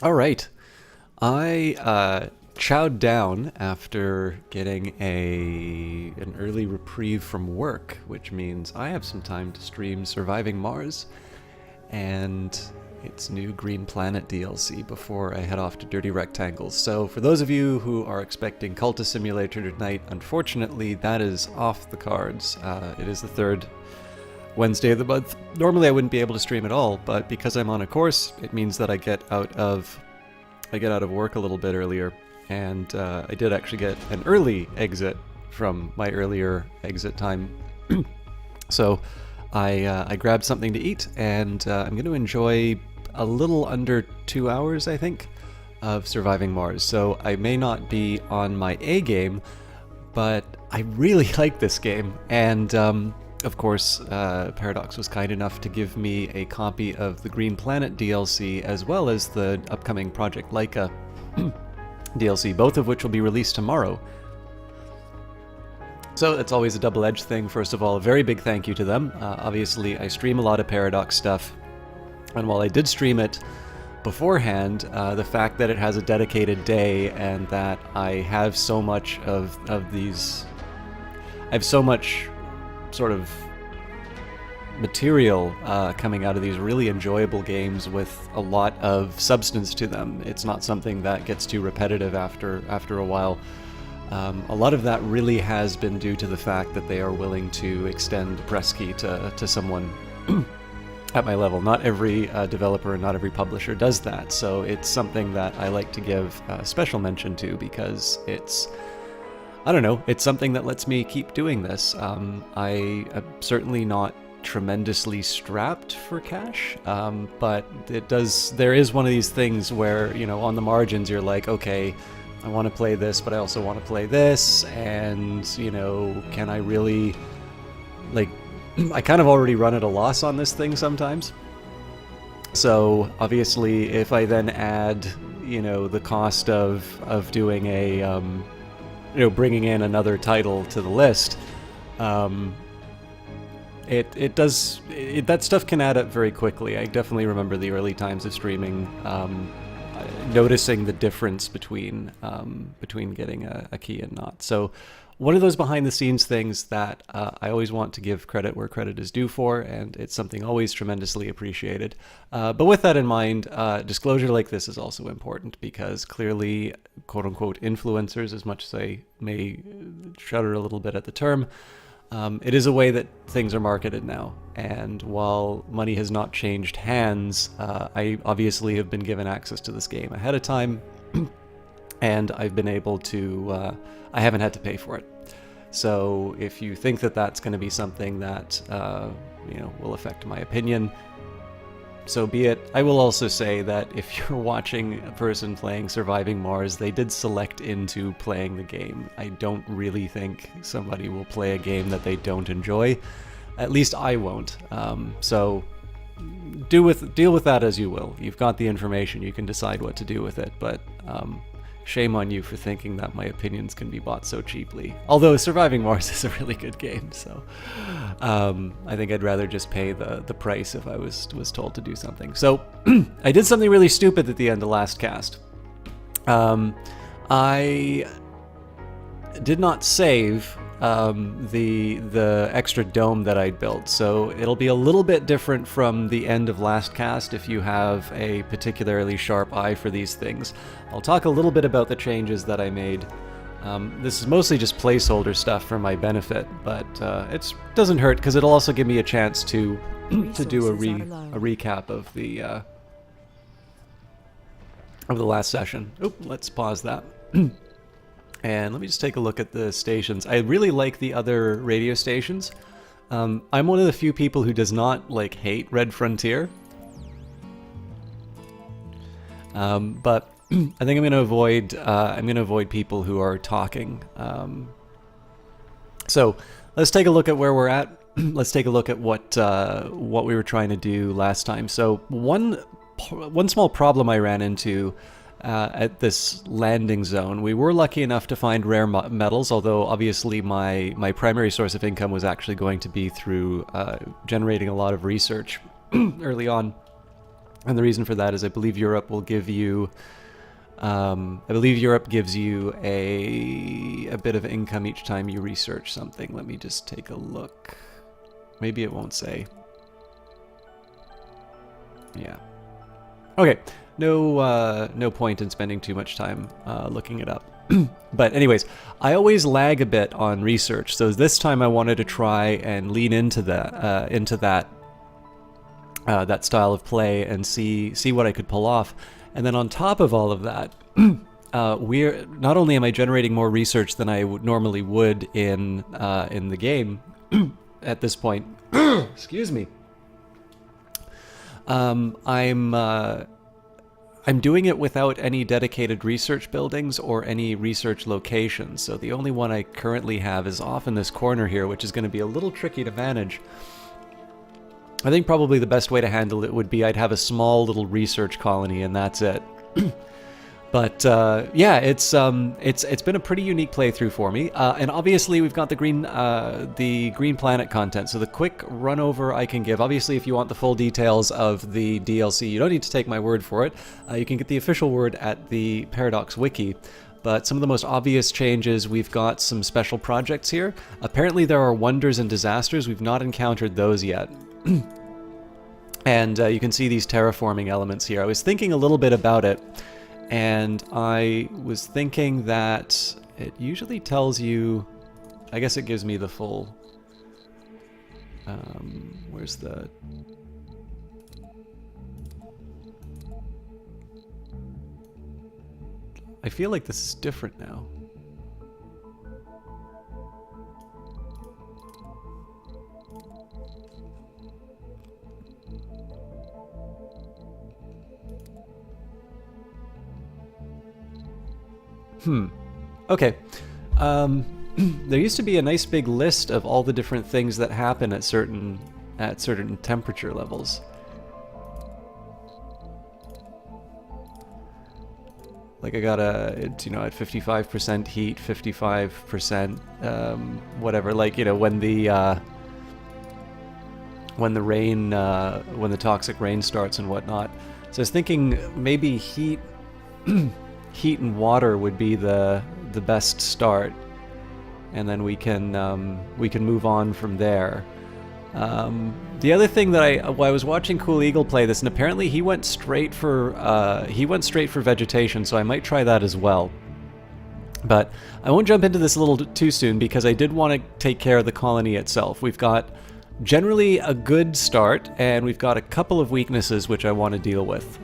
All right. I chowed down after getting an early reprieve from work, which means I have some time to stream Surviving Mars and its new Green Planet DLC before I head off to Dirty Rectangles. So for those of you who are expecting Cultist Simulator tonight, unfortunately that is off the cards. It is the third Wednesday of the month. Normally I wouldn't be able to stream at all, but because I'm on a course, it means that I get out of work a little bit earlier, and I did actually get an early exit from my earlier exit time. So I grabbed something to eat, and I'm going to enjoy a little under 2 hours, I think, of Surviving Mars. So I may not be on my A game, but I really like this game, and of course, Paradox was kind enough to give me a copy of the Green Planet DLC as well as the upcoming Project Laika DLC, both of which will be released tomorrow. So it's always a double-edged thing. First of all, a very big thank you to them. Obviously, I stream a lot of Paradox stuff, and while I did stream it beforehand, the fact that it has a dedicated day and that I have so much of these... I have so much sort of material coming out of these really enjoyable games with a lot of substance to them. It's not something that gets too repetitive after a while. A lot of that really has been due to the fact that they are willing to extend press key to someone at my level. Not every developer and not every publisher does that, so it's something that I like to give special mention to because it's, I don't know, it's something that lets me keep doing this. I am certainly not tremendously strapped for cash, but there is one of these things where, you know, on the margins you're like, okay, I want to play this, but I also want to play this, and, you know, can I really, like, I kind of already run at a loss on this thing sometimes. So, obviously, if I then add, you know, the cost of doing a, you know, bringing in another title to the list, that stuff can add up very quickly. I definitely remember the early times of streaming, noticing the difference between getting a key and not. So one of those behind the scenes things that I always want to give credit where credit is due for, and it's something always tremendously appreciated. But with that in mind, disclosure like this is also important because clearly, quote unquote, influencers, as much as I may shudder a little bit at the term, it is a way that things are marketed now. And while money has not changed hands, I obviously have been given access to this game ahead of time, and I've been able to, I haven't had to pay for it. So if you think that that's going to be something that, you know, will affect my opinion, so be it. I will also say that if you're watching a person playing Surviving Mars, they did select into playing the game. I don't really think somebody will play a game that they don't enjoy. At least I won't. So deal with that as you will. You've got the information, you can decide what to do with it, but shame on you for thinking that my opinions can be bought so cheaply. Although Surviving Mars is a really good game, so I think I'd rather just pay the price if I was told to do something. So I did something really stupid at the end of last cast. I did not save the extra dome that I'd built, so it'll be a little bit different from the end of last cast if you have a particularly sharp eye for these things. I'll talk a little bit about the changes that I made. This is mostly just placeholder stuff for my benefit, but it doesn't hurt because it'll also give me a chance to do a recap of the last session. Oop, let's pause that. And let me just take a look at the stations. I really like the other radio stations. I'm one of the few people who does not hate Red Frontier. But I think I'm going to avoid people who are talking. So let's take a look at where we're at. Let's take a look at what we were trying to do last time. So one small problem I ran into at this landing zone. We were lucky enough to find rare metals, although obviously my primary source of income was actually going to be through generating a lot of research early on. And the reason for that is I believe Europe will give you, I believe Europe gives you a bit of income each time you research something. Let me just take a look. Maybe it won't say. Yeah. Okay. No point in spending too much time looking it up. But anyways, I always lag a bit on research, so this time I wanted to try and lean into that style of play and see what I could pull off. And then on top of all of that, we're not only am I generating more research than I normally would in the game at this point. Excuse me. I'm doing it without any dedicated research buildings or any research locations. So the only one I currently have is off in this corner here, which is going to be a little tricky to manage. I think probably the best way to handle it would be I'd have a small little research colony and that's it. But yeah, it's been a pretty unique playthrough for me, and obviously we've got the Green Planet content. So the quick run over I can give. Obviously, if you want the full details of the DLC, you don't need to take my word for it. You can get the official word at the Paradox Wiki. But some of the most obvious changes, we've got some special projects here. Apparently, there are wonders and disasters. We've not encountered those yet. And you can see these terraforming elements here. I was thinking a little bit about it. And I was thinking that it usually tells you, I guess it gives me the full, where's the, I feel like this is different now. Okay. There used to be a nice big list of all the different things that happen at certain temperature levels. Like I got it's, you know, at 55% heat, 55%, whatever. Like, you know, when the rain, when the toxic rain starts and whatnot. So I was thinking maybe heat. Heat and water would be the best start, and then we can move on from there. The other thing that I was watching Cool Eagle play this, and apparently he went straight for vegetation, so I might try that as well. But I won't jump into this a little too soon because I did want to take care of the colony itself. We've got generally a good start, and we've got a couple of weaknesses which I want to deal with.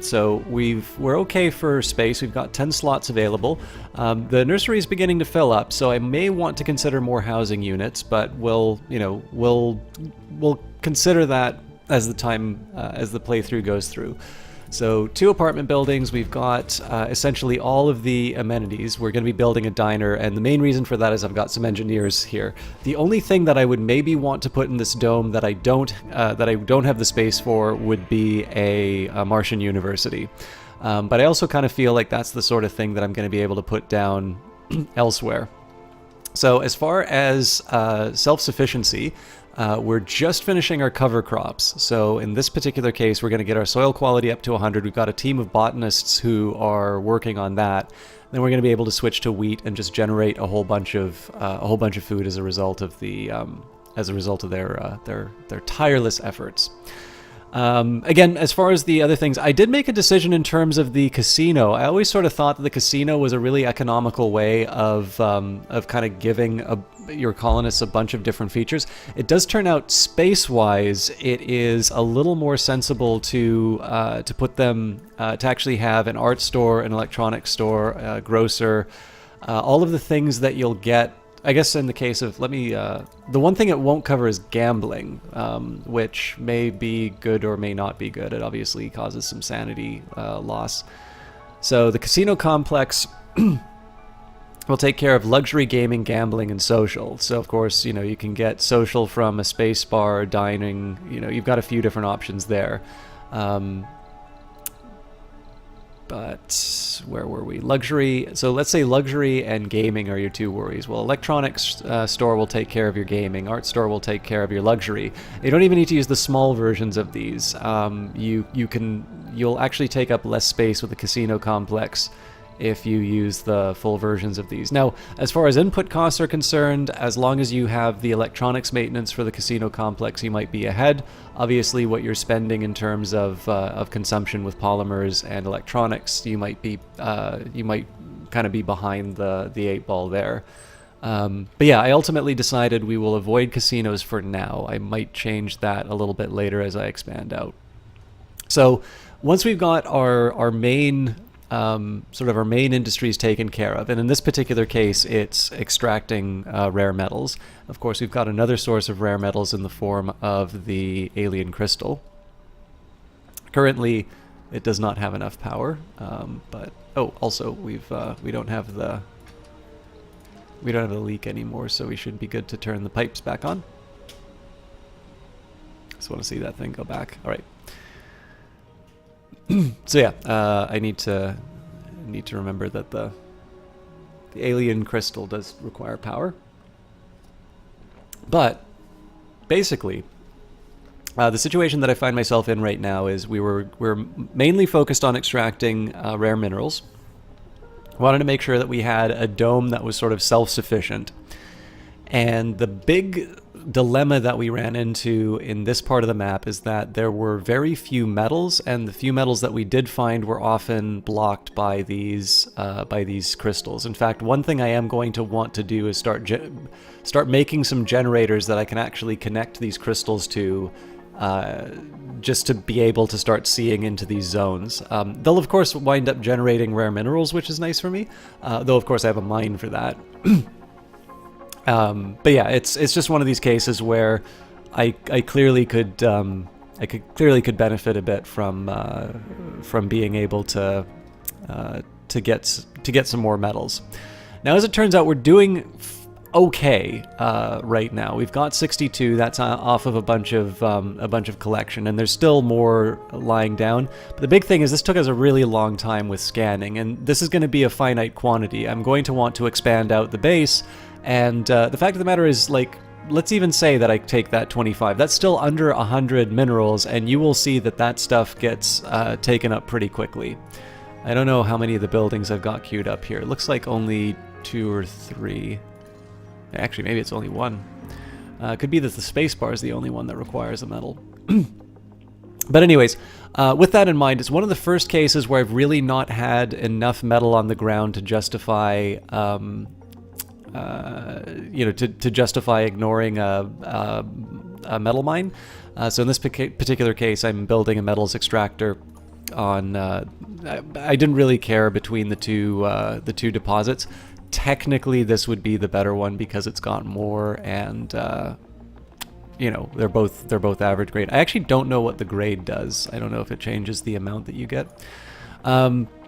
So we're okay for space. We've got 10 slots available. The nursery is beginning to fill up, so I may want to consider more housing units, but we'll consider that as the playthrough goes through. So 2 apartment buildings, we've got essentially all of the amenities. We're going to be building a diner, and the main reason for that is I've got some engineers here. The only thing that I would maybe want to put in this dome that I don't have the space for would be a Martian university. But I also kind of feel like that's the sort of thing that I'm going to be able to put down elsewhere. So as far as self-sufficiency, we're just finishing our cover crops. So in this particular case, we're going to get our soil quality up to 100. We've got a team of botanists who are working on that. Then we're going to be able to switch to wheat and just generate a whole bunch of food as a result of their tireless efforts. Again, as far as the other things, I did make a decision in terms of the casino. I always sort of thought that the casino was a really economical way of kind of giving your colonists a bunch of different features. It does turn out, space-wise, it is a little more sensible to put them to actually have an art store, an electronics store, a grocer, all of the things that you'll get. I guess in the case of, the one thing it won't cover is gambling, which may be good or may not be good. It obviously causes some sanity loss. So the casino complex will take care of luxury gaming, gambling, and social. So of course, you know, you can get social from a space bar, dining, you know, you've got a few different options there. But where were we? Luxury. So let's say luxury and gaming are your two worries. Well, electronics store will take care of your gaming. Art store will take care of your luxury. You don't even need to use the small versions of these. You'll actually take up less space with the casino complex if you use the full versions of these. Now, as far as input costs are concerned, as long as you have the electronics maintenance for the casino complex, you might be ahead. Obviously, what you're spending in terms of consumption with polymers and electronics, you might kind of be behind the 8-ball there. But yeah, I ultimately decided we will avoid casinos for now. I might change that a little bit later as I expand out. So once we've got our main our main industries taken care of, and in this particular case it's extracting rare metals. Of course, we've got another source of rare metals in the form of the alien crystal. Currently it does not have enough power, but also we don't have the leak anymore, so we should be good to turn the pipes back on. Just want to see that thing go back. All right. So yeah, I need to remember that the alien crystal does require power. But basically, the situation that I find myself in right now is we're mainly focused on extracting rare minerals. Wanted to make sure that we had a dome that was sort of self-sufficient. And the big dilemma that we ran into in this part of the map is that there were very few metals, and the few metals that we did find were often blocked by these crystals. In fact, one thing I am going to want to do is start making some generators that I can actually connect these crystals to, just to be able to start seeing into these zones. They'll of course wind up generating rare minerals, which is nice for me, though of course I have a mine for that. But yeah, it's just one of these cases where I clearly could benefit a bit from being able to get some more metals. Now, as it turns out, we're doing okay right now. We've got 62. That's off of a bunch of collection, and there's still more lying down. But the big thing is this took us a really long time with scanning, and this is going to be a finite quantity. I'm going to want to expand out the base. And the fact of the matter is, like, let's even say that I take that 25. That's still under 100 minerals, and you will see that stuff gets taken up pretty quickly. I don't know how many of the buildings I've got queued up here. It looks like only 2 or 3. Actually, maybe it's only 1. It could be that the spacebar is the only one that requires a metal. But anyways, with that in mind, it's one of the first cases where I've really not had enough metal on the ground to justify... to justify ignoring a metal mine. So in this particular case, I'm building a metals extractor on... I didn't really care between the two deposits. Technically, this would be the better one because it's got more, and they're both average grade. I actually don't know what the grade does. I don't know if it changes the amount that you get.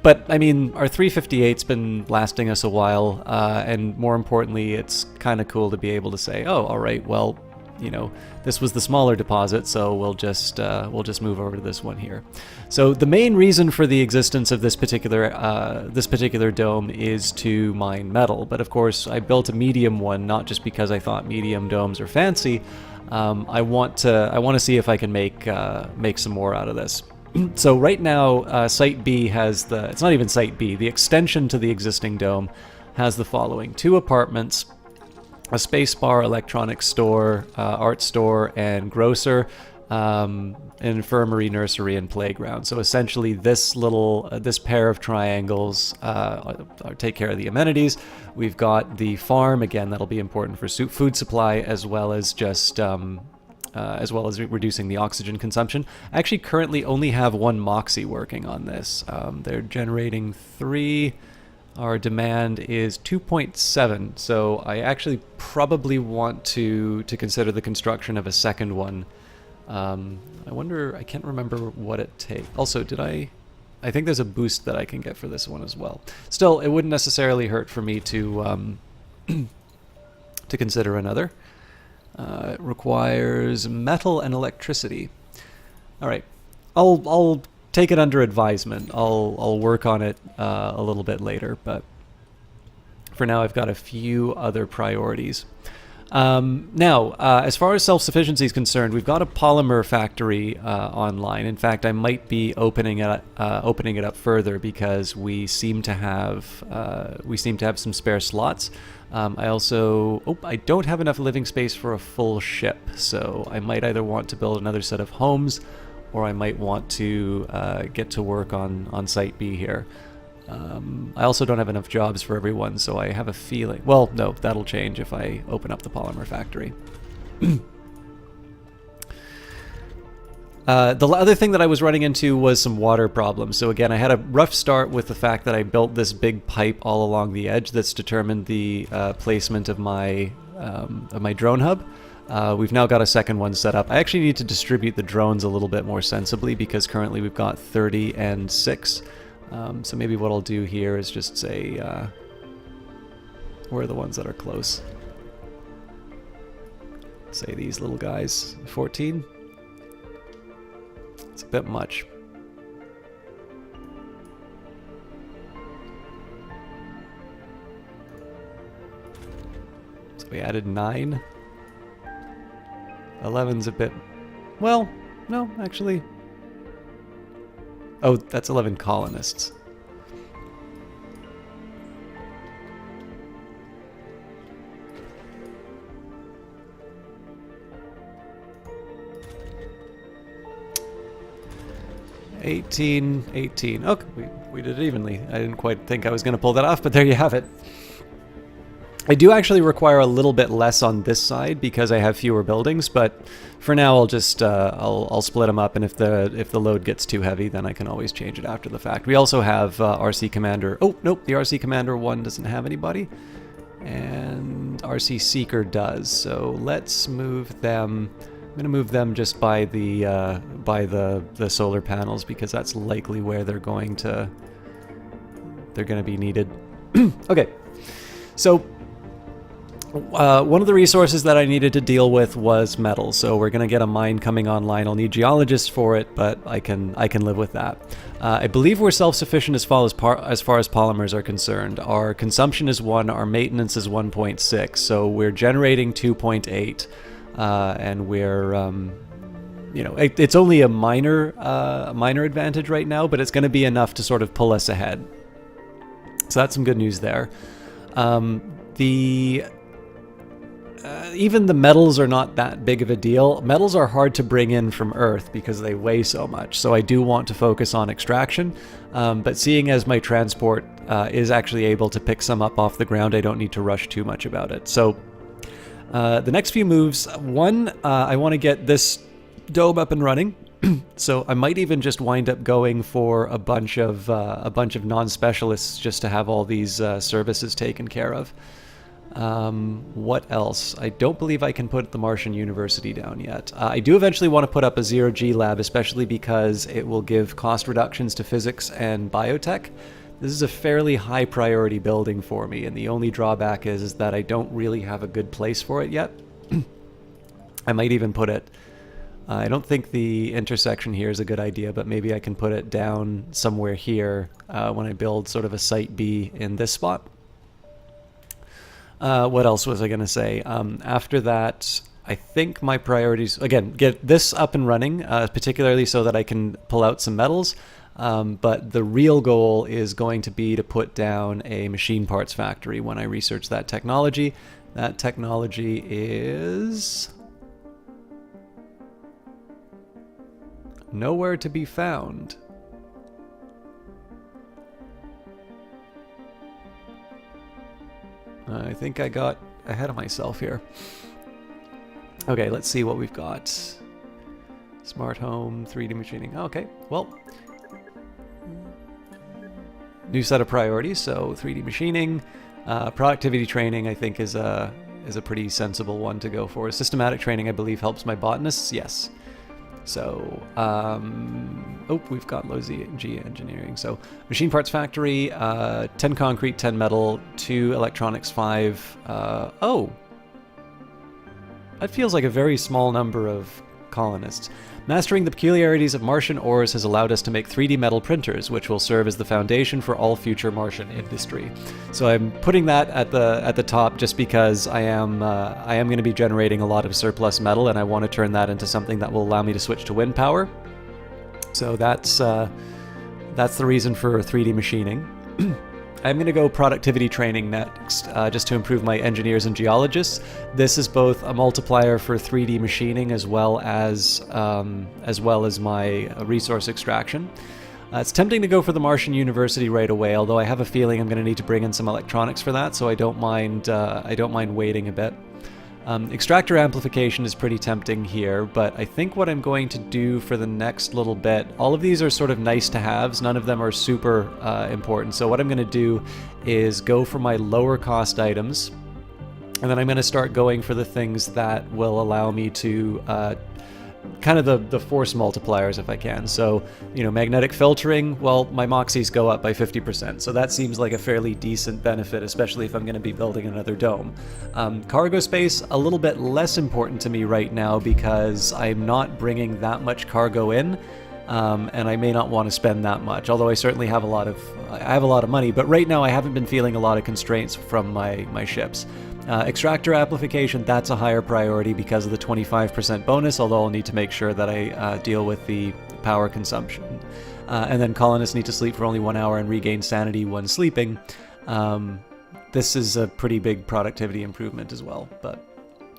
But, I mean, our 358's been lasting us a while, and more importantly, it's kind of cool to be able to say, oh, all right, well, this was the smaller deposit, so we'll just move over to this one here. So the main reason for the existence of this particular dome is to mine metal, but of course, I built a medium one, not just because I thought medium domes are fancy. I want to see if I can make some more out of this. So right now, Site B has it's not even Site B, the extension to the existing dome has the following: 2 apartments, a space bar, electronics store, art store, and grocer, an infirmary, nursery, and playground. So essentially this this pair of triangles take care of the amenities. We've got the farm, again, that'll be important for food supply, as well as just... as well as reducing the oxygen consumption. I actually currently only have 1 Moxie working on this. They're generating 3. Our demand is 2.7, so I actually probably want to consider the construction of a second one. I wonder, I can't remember what it takes. Also, I think there's a boost that I can get for this one as well. Still, it wouldn't necessarily hurt for me to to consider another. It requires metal and electricity. All right, I'll take it under advisement. I'll work on it a little bit later, but for now I've got a few other priorities. Now, as far as self-sufficiency is concerned, we've got a polymer factory online. In fact, I might be opening it up further because we seem to have some spare slots. I don't have enough living space for a full ship, so I might either want to build another set of homes, or I might want to get to work on Site B here. I also don't have enough jobs for everyone, so I have a feeling... Well, no, that'll change if I open up the polymer factory. The other thing that I was running into was some water problems. So again, I had a rough start with the fact that I built this big pipe all along the edge that's determined the placement of my drone hub. We've now got a second one set up. I actually need to distribute the drones a little bit more sensibly because currently we've got 30 and 6. So maybe what I'll do here is just say, where are the ones that are close? Say these little guys, 14. It's a bit much. So we added 9. 11's a bit... Well, no, actually... Oh, that's 11 colonists. $18, $18. Okay, we did it evenly. I didn't quite think I was going to pull that off, but there you have it. I do actually require a little bit less on this side because I have fewer buildings, but for now I'll just I'll split them up, and if the load gets too heavy, then I can always change it after the fact. We also have RC Commander. Oh nope, the RC Commander 1 doesn't have anybody, and RC Seeker does. So let's move them. I'm going to move them just by the solar panels because that's likely where they're going to be needed. Okay, so. One of the resources that I needed to deal with was metal, so we're going to get a mine coming online. I'll need geologists for it, but I can live with that. I believe we're self-sufficient as far as polymers are concerned. Our consumption is 1, our maintenance is 1.6, so we're generating 2.8, and we're it's only a minor advantage right now, but it's going to be enough to sort of pull us ahead. So that's some good news there. Even the metals are not that big of a deal. Metals are hard to bring in from Earth because they weigh so much, so I do want to focus on extraction. But seeing as my transport is actually able to pick some up off the ground, I don't need to rush too much about it. So the next few moves, one, I want to get this dome up and running. So I might even just wind up going for a bunch of non-specialists just to have all these services taken care of. What else? I don't believe I can put the Martian University down yet. I do eventually want to put up a zero-G lab, especially because it will give cost reductions to physics and biotech. This is a fairly high priority building for me, and the only drawback is that I don't really have a good place for it yet. I might even put it... I don't think the intersection here is a good idea, but maybe I can put it down somewhere here when I build sort of a Site B in this spot. What else was I going to say? After that, I think my priorities, again, get this up and running, particularly so that I can pull out some metals. But the real goal is going to be to put down a machine parts factory when I research that technology. That technology is nowhere to be found. I think I got ahead of myself here. Okay, let's see what we've got. Smart home, 3D machining. Okay, well, new set of priorities. So 3D machining, productivity training, I think is a pretty sensible one to go for. Systematic training, I believe, helps my botanists. Yes. So, we've got low G engineering. So, machine parts factory, 10 concrete, 10 metal, 2 electronics, 5. That feels like a very small number of colonists. Mastering the peculiarities of Martian ores has allowed us to make 3D metal printers, which will serve as the foundation for all future Martian industry. So I'm putting that at the top just because I am going to be generating a lot of surplus metal, and I want to turn that into something that will allow me to switch to wind power. So that's the reason for 3D machining. I'm going to go productivity training next, just to improve my engineers and geologists. This is both a multiplier for 3D machining as well as my resource extraction. It's tempting to go for the Martian University right away, although I have a feeling I'm going to need to bring in some electronics for that, so I don't mind waiting a bit. Extractor amplification is pretty tempting here, but I think what I'm going to do for the next little bit, all of these are sort of nice to haves, none of them are super important, so what I'm going to do is go for my lower cost items, and then I'm going to start going for the things that will allow me to kind of the force multipliers if I can. So, magnetic filtering, well, my Moxies go up by 50%, so that seems like a fairly decent benefit, especially if I'm going to be building another dome. Cargo space, a little bit less important to me right now because I'm not bringing that much cargo in, and I may not want to spend that much, although I certainly have a lot of money, but right now I haven't been feeling a lot of constraints from my ships. Extractor amplification, that's a higher priority because of the 25% bonus, although I'll need to make sure that I deal with the power consumption. And then colonists need to sleep for only 1 hour and regain sanity when sleeping. This is a pretty big productivity improvement as well.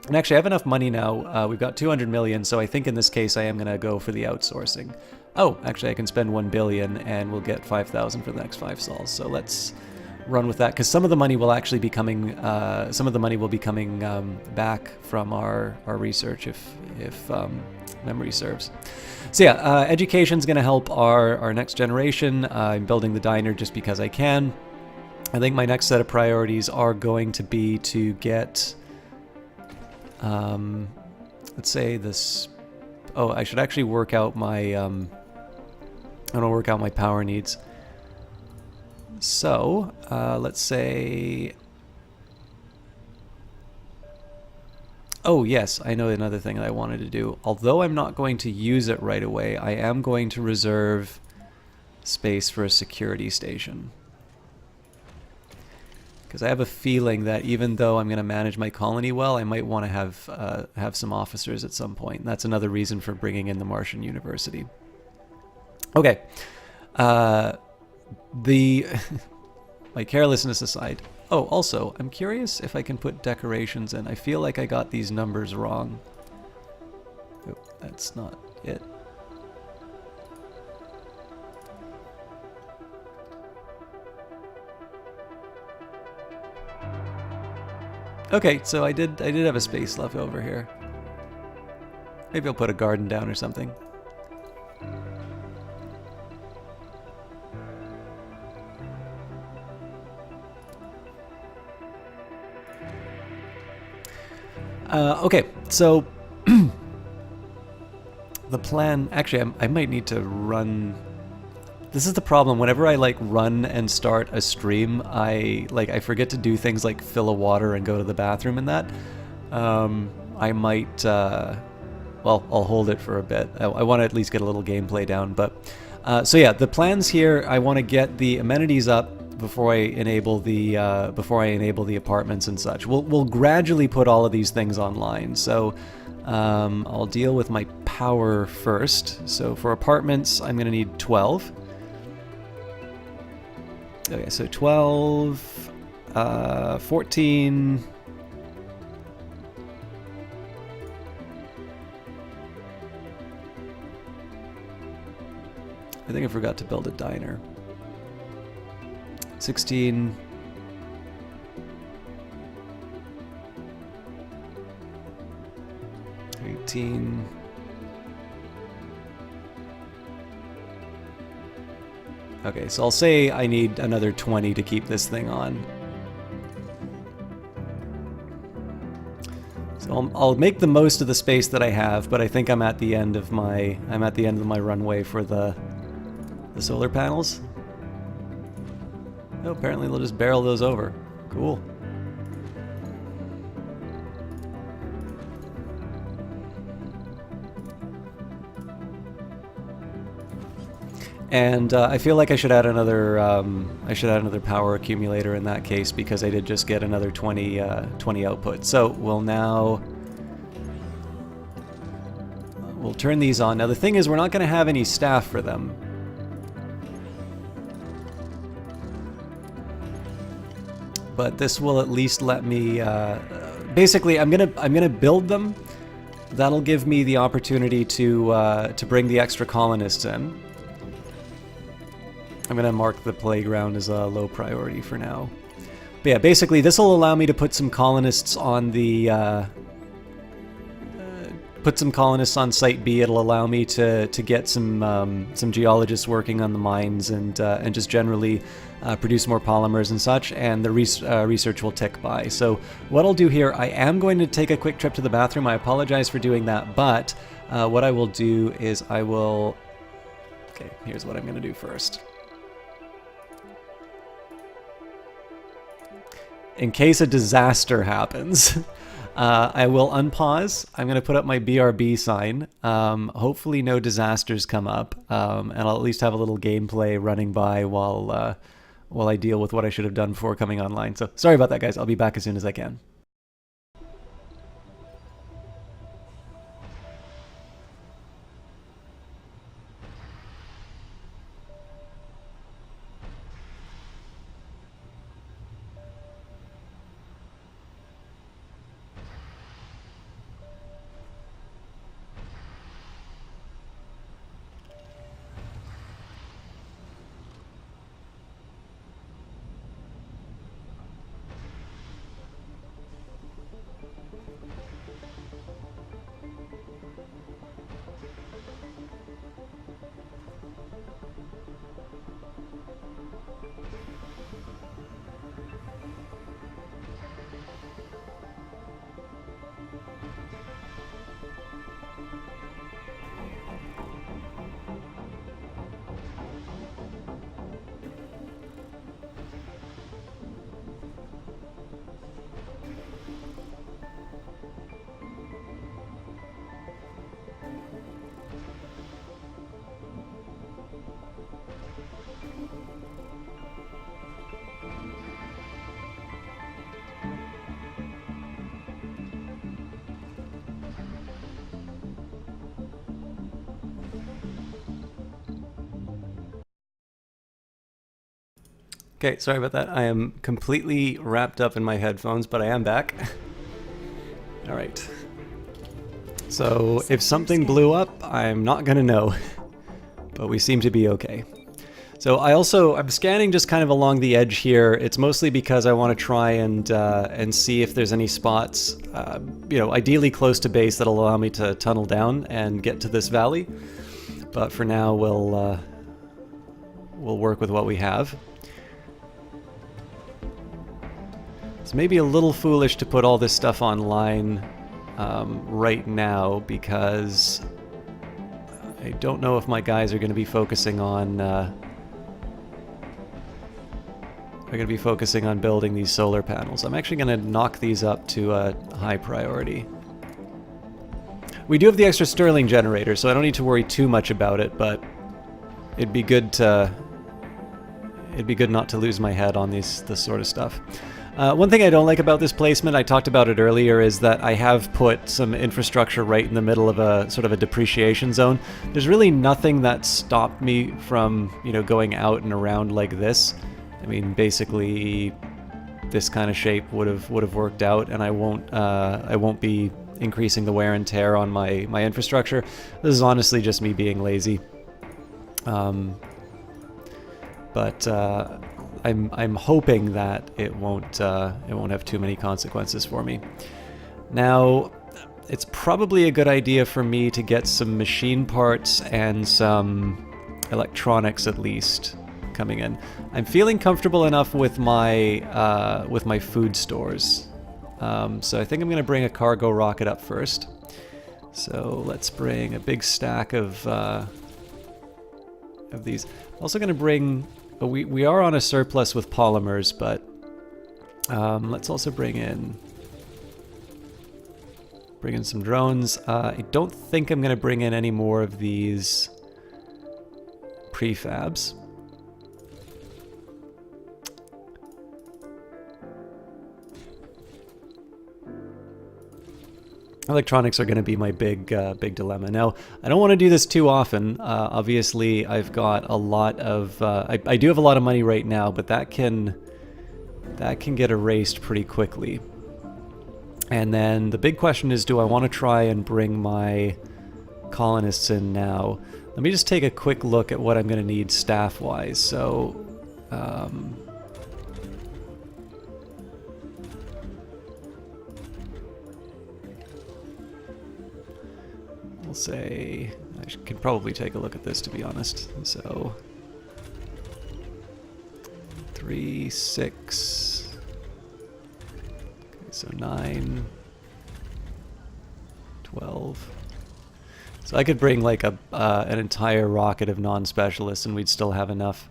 And actually I have enough money now. We've got 200 million, so I think in this case I am going to go for the outsourcing. Oh, actually I can spend 1 billion and we'll get 5,000 for the next 5 sols. So let's run with that, because some of the money will actually be coming. Some of the money will be coming back from our research if memory serves. So yeah, education's going to help our next generation. I'm building the diner just because I can. I think my next set of priorities are going to be to get, let's say this. Oh, I should actually work out my. I want to work out my power needs. So, let's say... Oh, yes, I know another thing that I wanted to do. Although I'm not going to use it right away, I am going to reserve space for a security station. Because I have a feeling that even though I'm going to manage my colony well, I might want to have some officers at some point. And that's another reason for bringing in the Martian University. Okay. My carelessness aside. Oh, also, I'm curious if I can put decorations in. I feel like I got these numbers wrong. Oh, that's not it. Okay, so I did have a space left over here. Maybe I'll put a garden down or something. Okay, so the plan, actually I might need to run. This is the problem, whenever I run and start a stream, I forget to do things like fill a water and go to the bathroom and that. I might, well, I'll hold it for a bit. I want to at least get a little gameplay down, but, so yeah, the plans here, I want to get the amenities up before I enable the apartments and such. We'll gradually put all of these things online. So I'll deal with my power first. So for apartments, I'm going to need 12. Okay, so 12, 14. I think I forgot to build a diner. 16. Okay, so I'll say I need another 20 to keep this thing on. So I'll make the most of the space that I have, but I think I'm at the end of my runway for the solar panels. Oh, apparently they'll just barrel those over. Cool. And I feel like I should add another power accumulator in that case, because I did just get another 20 output. So we'll turn these on. Now the thing is, we're not going to have any staff for them. But this will at least let me. Basically, I'm gonna build them. That'll give me the opportunity to bring the extra colonists in. I'm going to mark the playground as a low priority for now. But yeah, basically this will allow me to put some colonists on the Site B. It'll allow me to get some geologists working on the mines and just generally produce more polymers and such, and the research will tick by. So what I'll do here, I am going to take a quick trip to the bathroom. I apologize for doing that, but what I will do is okay, here's what I'm going to do first. In case a disaster happens, I will unpause. I'm going to put up my BRB sign. Hopefully no disasters come up, and I'll at least have a little gameplay running by while I deal with what I should have done before coming online. So sorry about that, guys. I'll be back as soon as I can. Okay, sorry about that. I am completely wrapped up in my headphones, but I am back. All right. So if something blew up, I'm not gonna know, but we seem to be okay. So I'm scanning just kind of along the edge here. It's mostly because I want to try and see if there's any spots, ideally close to base that'll allow me to tunnel down and get to this valley. But for now, we'll work with what we have. It's maybe a little foolish to put all this stuff online right now, because I don't know if my guys are going to be focusing on building these solar panels. I'm actually going to knock these up to a high priority. We do have the extra Stirling generator, so I don't need to worry too much about it, but it'd be good not to lose my head on this sort of stuff. One thing I don't like about this placement, I talked about it earlier, is that I have put some infrastructure right in the middle of a sort of a depreciation zone. There's really nothing that stopped me from, going out and around like this. I mean, basically, this kind of shape would have worked out, and I won't be increasing the wear and tear on my infrastructure. This is honestly just me being lazy. But I'm hoping that it won't have too many consequences for me. Now, it's probably a good idea for me to get some machine parts and some electronics at least coming in. I'm feeling comfortable enough with my food stores, so I think I'm going to bring a cargo rocket up first. So let's bring a big stack of these. I'm also going to bring. We are on a surplus with polymers, but let's also bring in some drones. I don't think I'm going to bring in any more of these prefabs. Electronics are going to be my big dilemma. Now, I don't want to do this too often. Obviously, I've got a lot of... I do have a lot of money right now, but that can get erased pretty quickly. And then the big question is, do I want to try and bring my colonists in now? Let me just take a quick look at what I'm going to need staff-wise. So... we'll say, I could probably take a look at this, to be honest. So 3, 6, okay, so 9, 12. So I could bring like an entire rocket of non-specialists and we'd still have enough.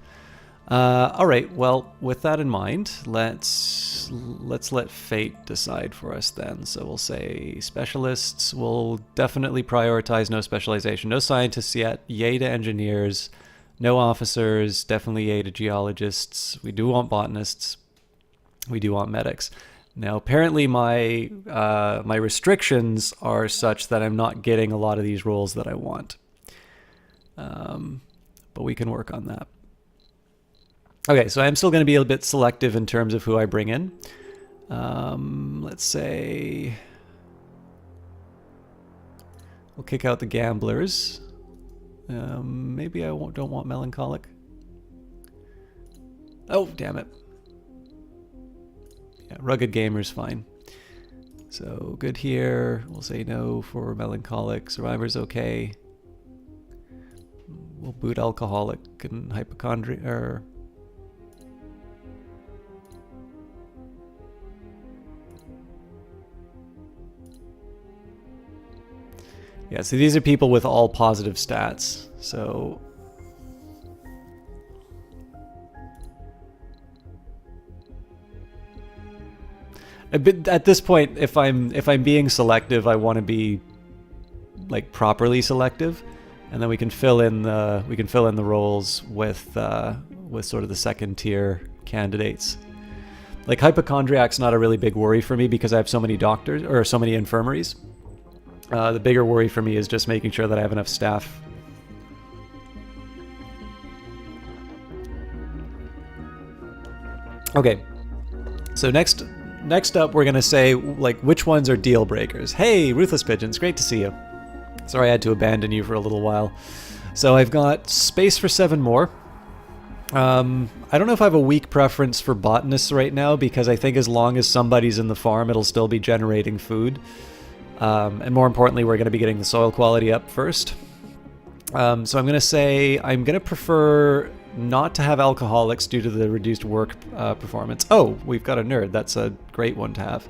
All right, well, with that in mind, let's let fate decide for us then. So we'll say specialists. We'll definitely prioritize no specialization. No scientists yet. Yay to engineers. No officers. Definitely yay to geologists. We do want botanists. We do want medics. Now, apparently my my restrictions are such that I'm not getting a lot of these roles that I want. But we can work on that. Okay, so I'm still going to be a bit selective in terms of who I bring in. Let's say we'll kick out the gamblers. Maybe I don't want melancholic. Oh, damn it. Yeah, rugged gamer's fine. So good here. We'll say no for melancholic. Survivor's okay. We'll boot alcoholic and hypochondriac. Yeah, so these are people with all positive stats. So at this point, if I'm being selective, I want to be like properly selective, and then we can fill in the roles with sort of the second tier candidates. Like hypochondriac's not a really big worry for me because I have so many doctors or so many infirmaries. The bigger worry for me is just making sure that I have enough staff. Okay, so next up we're gonna say like which ones are deal breakers. Hey, Ruthless Pigeons, great to see you. Sorry I had to abandon you for a little while. So I've got space for 7 more. I don't know if I have a weak preference for botanists right now because I think as long as somebody's in the farm, it'll still be generating food. And more importantly, we're going to be getting the soil quality up first. So I'm going to say I'm going to prefer not to have alcoholics due to the reduced work performance. Oh, we've got a nerd. That's a great one to have.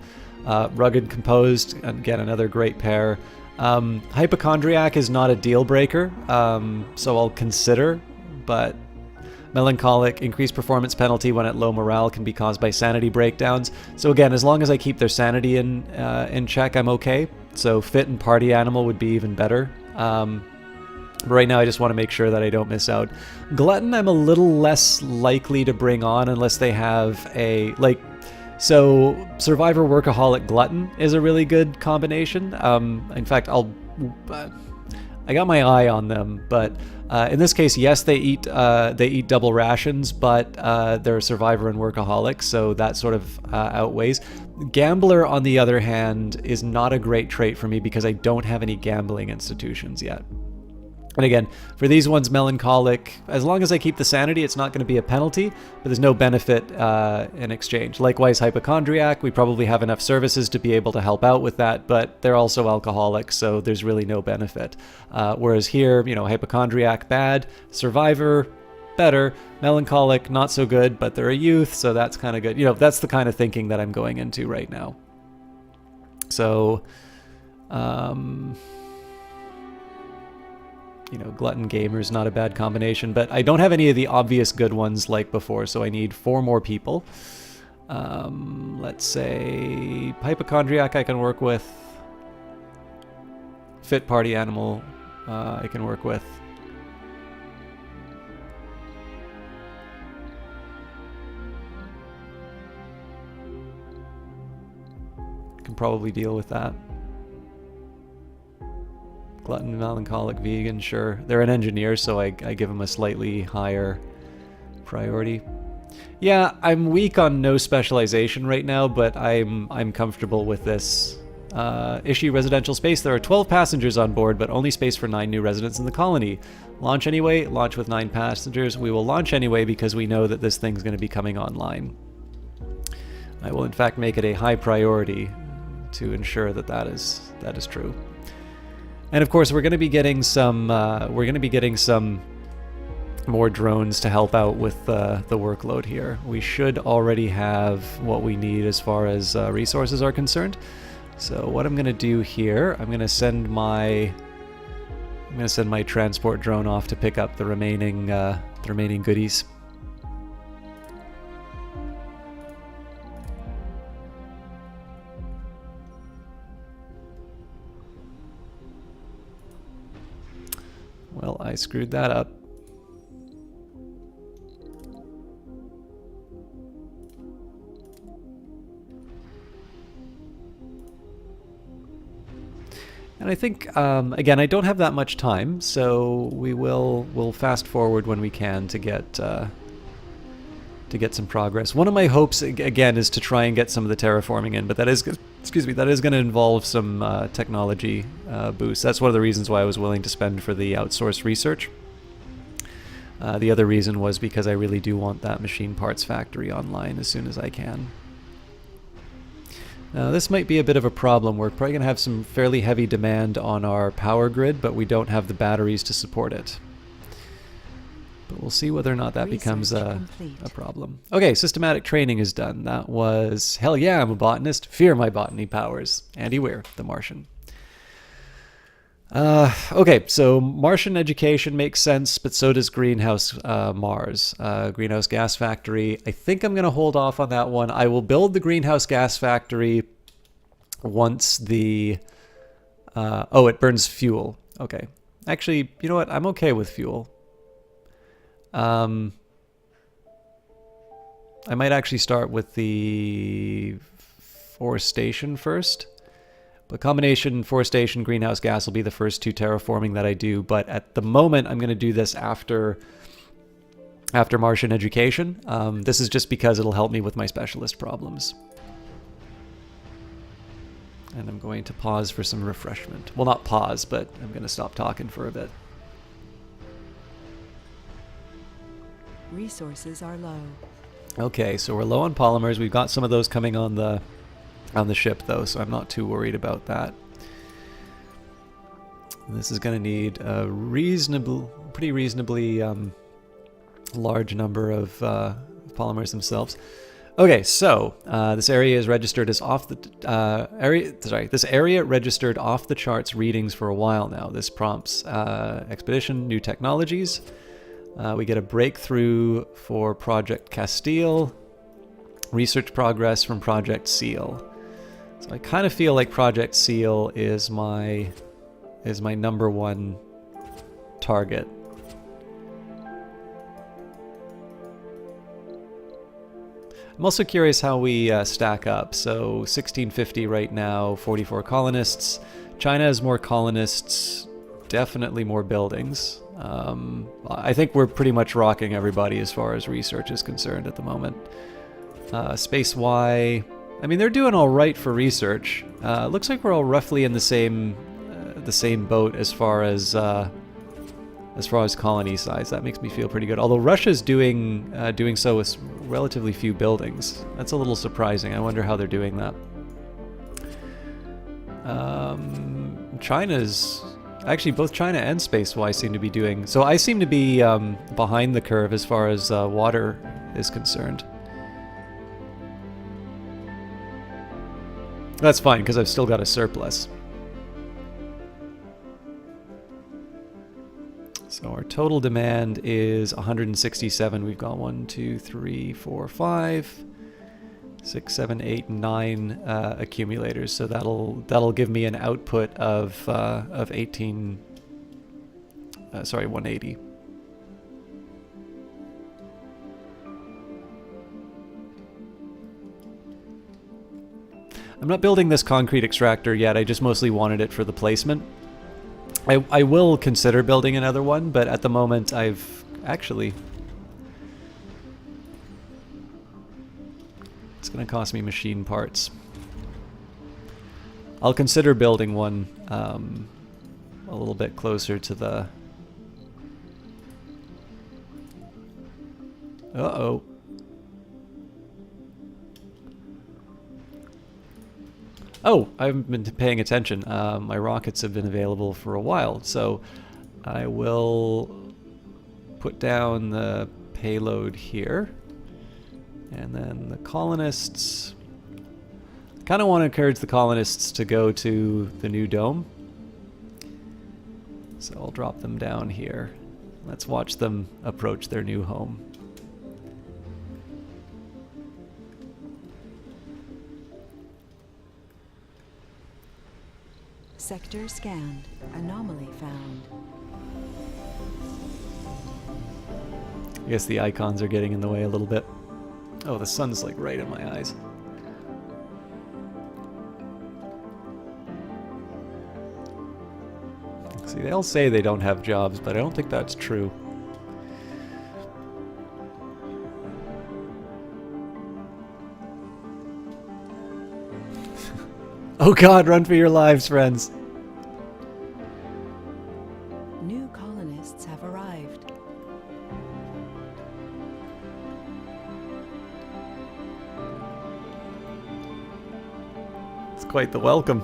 Rugged composed, again, another great pair. Hypochondriac is not a deal breaker, so I'll consider, but melancholic, increased performance penalty when at low morale can be caused by sanity breakdowns. So again, as long as I keep their sanity in check, I'm okay. So fit and party animal would be even better. But right now I just want to make sure that I don't miss out. Glutton I'm a little less likely to bring on unless they have a, like, so Survivor Workaholic Glutton is a really good combination. In fact, I got my eye on them, but in this case, yes, they eat double rations, but they're a survivor and workaholic, so that sort of outweighs. Gambler, on the other hand, is not a great trait for me because I don't have any gambling institutions yet. And again, for these ones, melancholic, as long as I keep the sanity, it's not going to be a penalty, but there's no benefit in exchange. Likewise, hypochondriac, we probably have enough services to be able to help out with that, but they're also alcoholics, so there's really no benefit. Whereas here, you know, hypochondriac, bad, survivor, better, melancholic, not so good, but they're a youth, so that's kind of good. You know, that's the kind of thinking that I'm going into right now. So, you know, glutton gamer is not a bad combination, but I don't have any of the obvious good ones like before, so I need 4 more people. Let's say hypochondriac I can work with. Fit party animal I can work with. probably deal with that. Glutton, melancholic, vegan, sure. They're an engineer, so I give them a slightly higher priority. Yeah, I'm weak on no specialization right now, but I'm comfortable with this. Issue residential space. There are 12 passengers on board, but only space for 9 new residents in the colony. Launch anyway. Launch with 9 passengers. We will launch anyway because we know that this thing's going to be coming online. I will in fact make it a high priority to ensure that that is true. And of course, we're going to be getting some more drones to help out with the workload here. We should already have what we need as far as resources are concerned. So what I'm going to do here, I'm going to send my transport drone off to pick up the remaining goodies. Well, I screwed that up. And I think, again, I don't have that much time, so we'll fast forward when we can to get some progress. One of my hopes, again, is to try and get some of the terraforming in, but that is, excuse me, that is going to involve some technology boosts. That's one of the reasons why I was willing to spend for the outsourced research. The other reason was because I really do want that machine parts factory online as soon as I can. Now, this might be a bit of a problem. We're probably going to have some fairly heavy demand on our power grid, but we don't have the batteries to support it. But we'll see whether or not that becomes a problem. Okay, systematic training is done. That was, hell yeah, I'm a botanist. Fear my botany powers. Andy Weir, the Martian. Okay, so Martian education makes sense, but so does Greenhouse Mars. Greenhouse gas factory. I think I'm going to hold off on that one. I will build the greenhouse gas factory once the... oh, it burns fuel. Okay. Actually, you know what? I'm okay with fuel. I might actually start with the forestation first. But combination forestation greenhouse gas will be the first 2 terraforming that I do. But at the moment, I'm going to do this after Martian education. This is just because it'll help me with my specialist problems. And I'm going to pause for some refreshment. Well, not pause, but I'm going to stop talking for a bit. Resources are low. Okay, so we're low on polymers. We've got some of those coming on the ship, though, so I'm not too worried about that. This is going to need a pretty reasonably large number of polymers themselves. Okay, so this area is registered as this area registered off the charts readings for a while now. This prompts expedition, new technologies. We get a breakthrough for Project Castile. Research progress from Project Seal. So I kind of feel like Project Seal is my number one target. I'm also curious how we stack up. So 1650 right now, 44 colonists. China has more colonists, definitely more buildings. I think we're pretty much rocking everybody as far as research is concerned at the moment. Space Y, I mean, they're doing all right for research. Looks like we're all roughly in the same boat as far as colony size. That makes me feel pretty good. Although Russia's doing so with relatively few buildings. That's a little surprising. I wonder how they're doing that. China's actually, both China and Space Y seem to be doing so. I seem to be behind the curve as far as water is concerned. That's fine, because I've still got a surplus. So our total demand is 167. We've got 1, 2, 3, 4, 5, 6, 7, 8, 9 accumulators. So that'll give me an output of 180. I'm not building this concrete extractor yet. I just mostly wanted it for the placement. I will consider building another one, but at the moment I've actually... It's going to cost me machine parts. I'll consider building one a little bit closer to the... Uh-oh. Oh, I haven't been paying attention. My rockets have been available for a while, so I will put down the payload here. And then the colonists... I kind of want to encourage the colonists to go to the new dome. So I'll drop them down here. Let's watch them approach their new home. Sector scanned. Anomaly found. I guess the icons are getting in the way a little bit. Oh, the sun's like right in my eyes. See, they all say they don't have jobs, but I don't think that's true. Oh god, run for your lives, friends. New colonists have arrived. It's quite the welcome.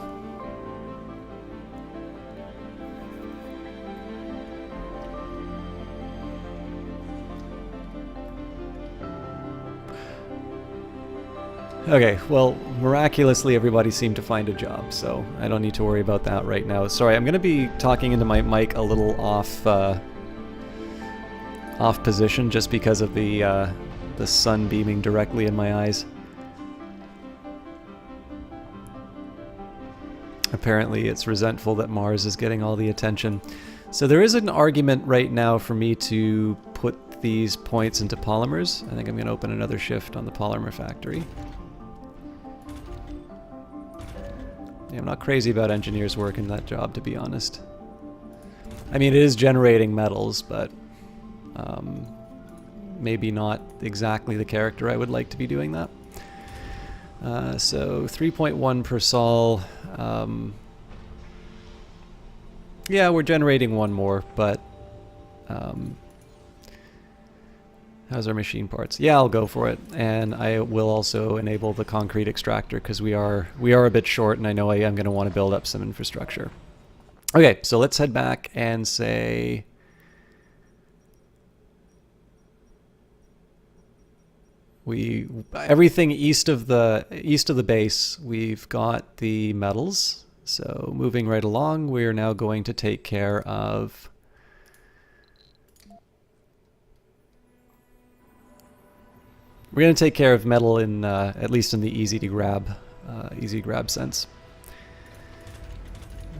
Okay, well, miraculously everybody seemed to find a job, so I don't need to worry about that right now. Sorry, I'm going to be talking into my mic a little off position just because of the sun beaming directly in my eyes. Apparently it's resentful that Mars is getting all the attention. So there is an argument right now for me to put these points into polymers. I think I'm going to open another shift on the polymer factory. Yeah, I'm not crazy about engineers working that job, to be honest. I mean, it is generating metals, but maybe not exactly the character I would like to be doing that. So 3.1 per sol. Yeah, we're generating one more, but how's our machine parts? Yeah, I'll go for it, and I will also enable the concrete extractor because we are a bit short, and I know I am going to want to build up some infrastructure. Okay, so let's head back and say everything east of the base, we've got the metals. So moving right along, we are now going to take care of metal in at least in the easy grab sense.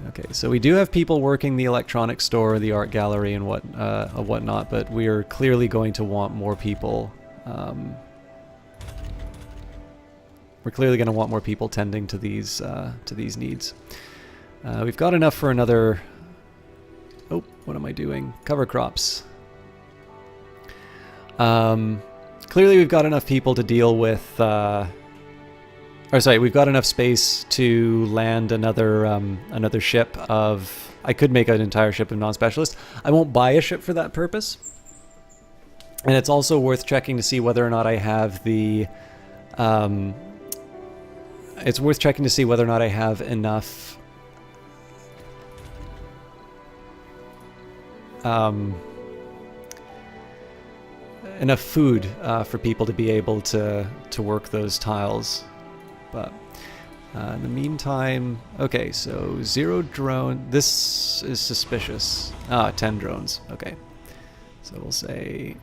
Okay, so we do have people working the electronics store, the art gallery, and whatnot, but we are clearly going to want more people. We're clearly going to want more people tending to these needs. We've got enough for another. Oh, what am I doing? Cover crops. Clearly, we've got enough people to deal with. We've got enough space to land another ship of. I could make an entire ship of non-specialists. I won't buy a ship for that purpose. And it's also worth checking to see whether or not I have the. It's worth checking to see whether or not I have enough. Enough food for people to be able to work those tiles, but in the meantime, okay. So 0 drone. This is suspicious. 10 drones. Okay, so we'll say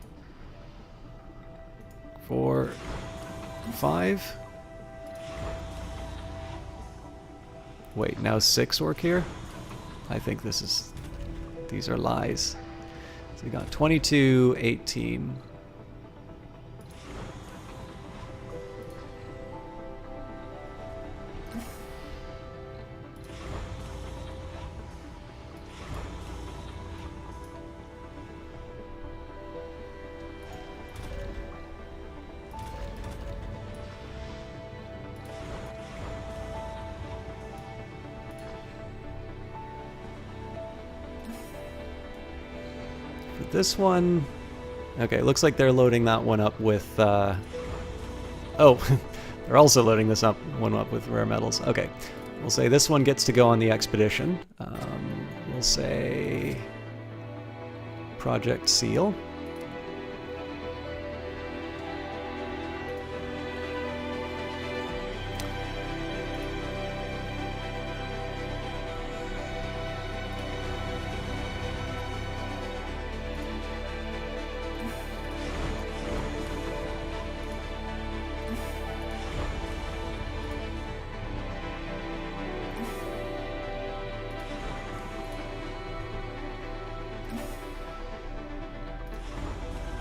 4, 5. Wait, now 6 work here? I think these are lies. So we got 22, 18. this one... Okay, looks like they're loading that one up with... Oh, they're also loading this one up with rare metals. Okay, we'll say this one gets to go on the expedition. We'll say... Project Seal.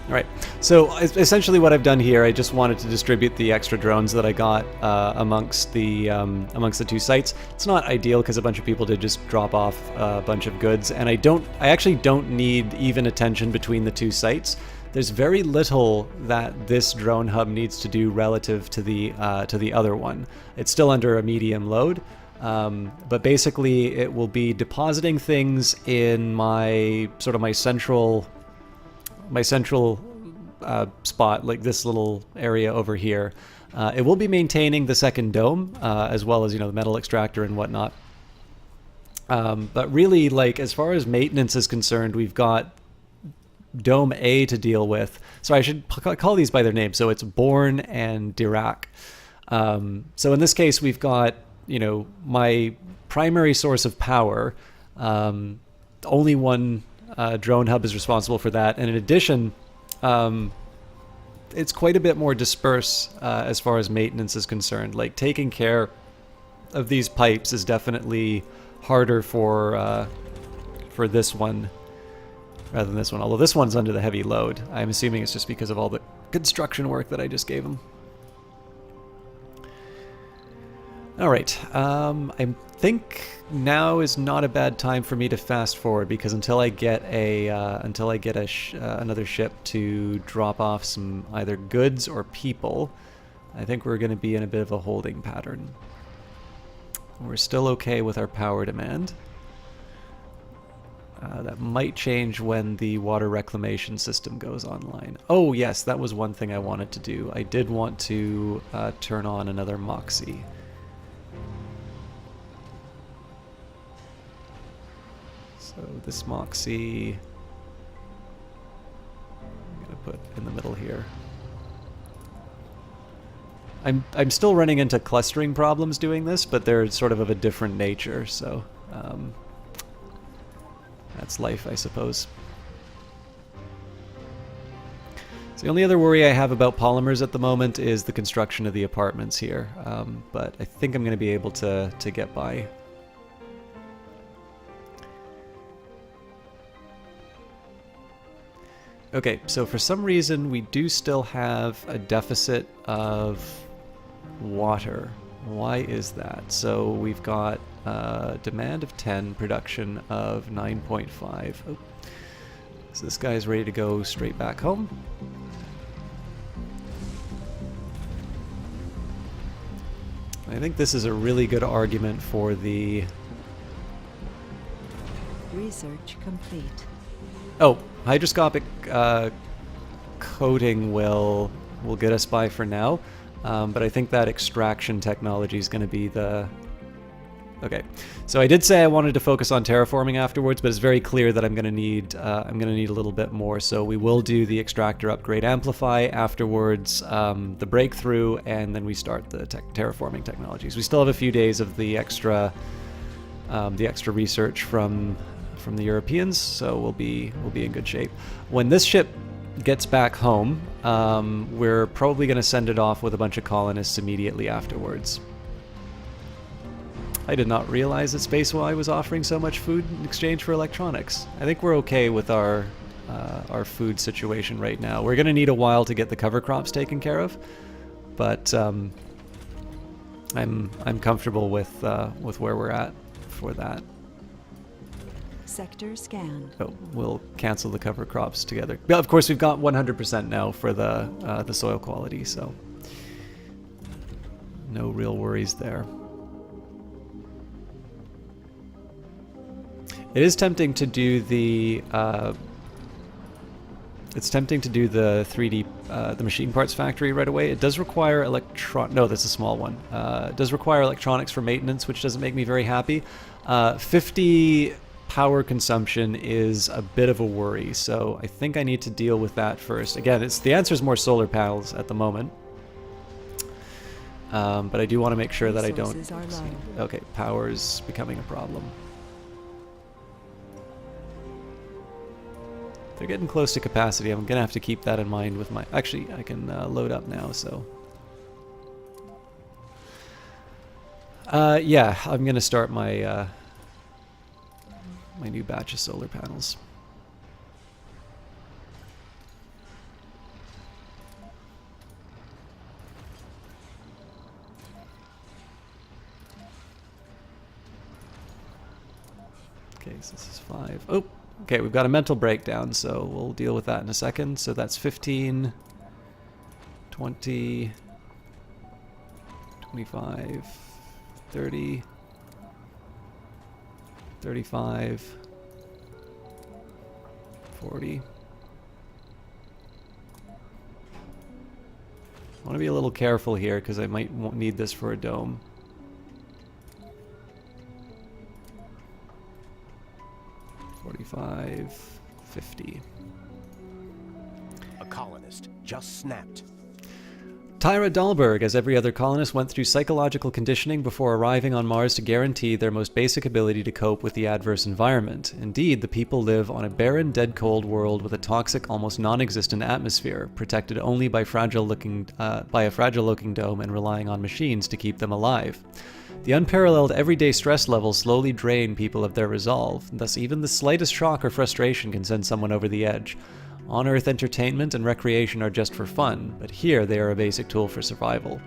Alright, so essentially what I've done here, I just wanted to distribute the extra drones that I got amongst the two sites. It's not ideal because a bunch of people did just drop off a bunch of goods, and I actually don't need even attention between the two sites. There's very little that this drone hub needs to do relative to the other one. It's still under a medium load, but basically it will be depositing things in my central spot, like this little area over here. It will be maintaining the second dome, as well as, the metal extractor and whatnot. But really, like, as far as maintenance is concerned, we've got Dome A to deal with. So I should call these by their name. So it's Born and Dirac. So in this case, we've got, my primary source of power. Only one drone hub is responsible for that, and in addition, it's quite a bit more dispersed as far as maintenance is concerned. Like, taking care of these pipes is definitely harder for this one rather than this one, although this one's under the heavy load. I'm assuming it's just because of all the construction work that I just gave them. Alright, I think now is not a bad time for me to fast forward, because until I get another ship to drop off some either goods or people, I think we're going to be in a bit of a holding pattern. We're still okay with our power demand. That might change when the water reclamation system goes online. Oh yes, that was one thing I wanted to do. I did want to turn on another Moxie. So this Moxie, I'm gonna put in the middle here. I'm still running into clustering problems doing this, but they're sort of a different nature, so that's life, I suppose. So the only other worry I have about polymers at the moment is the construction of the apartments here, but I think I'm going to be able to get by. Okay, so for some reason we do still have a deficit of water. Why is that? So we've got demand of 10, production of 9.5. Oh. So this guy's ready to go straight back home. I think this is a really good argument for the... Research complete. Oh, hydroscopic coating will get us by for now, but I think that extraction technology is going to be the... Okay, so I did say I wanted to focus on terraforming afterwards, but it's very clear that I'm going to need a little bit more. So we will do the extractor upgrade, amplify afterwards, the breakthrough, and then we start the terraforming technologies. We still have a few days of the extra research from the Europeans, so we'll be in good shape. When this ship gets back home, we're probably going to send it off with a bunch of colonists immediately afterwards. I did not realize that Spaceway was offering so much food in exchange for electronics. I think we're okay with our food situation right now. We're going to need a while to get the cover crops taken care of, but I'm comfortable with where we're at for that. Sector scanned. Oh, we'll cancel the cover crops together. But of course, we've got 100% now for the soil quality, so no real worries there. It is tempting to do the It's tempting to do the 3D, the machine parts factory right away. It does require no, that's a small one. It does require electronics for maintenance, which doesn't make me very happy. 50 power consumption is a bit of a worry, so I think I need to deal with that first. Again, the answer is more solar panels at the moment. But I do want to make sure that I don't... Okay, power's becoming a problem. They're getting close to capacity. I'm going to have to keep that in mind with my... Actually, I can load up now, so... yeah, I'm going to start my my new batch of solar panels. Okay, so this is 5. Oh! Okay, we've got a mental breakdown, so we'll deal with that in a second. So that's 15, 20, 25, 30, 35, 40. I want to be a little careful here because I might need this for a dome. 45, 50. A colonist just snapped. Tyra Dahlberg, as every other colonist, went through psychological conditioning before arriving on Mars to guarantee their most basic ability to cope with the adverse environment. Indeed, the people live on a barren, dead-cold world with a toxic, almost non-existent atmosphere, protected only by a fragile-looking dome and relying on machines to keep them alive. The unparalleled everyday stress levels slowly drain people of their resolve, thus even the slightest shock or frustration can send someone over the edge. On-Earth entertainment and recreation are just for fun, but here they are a basic tool for survival.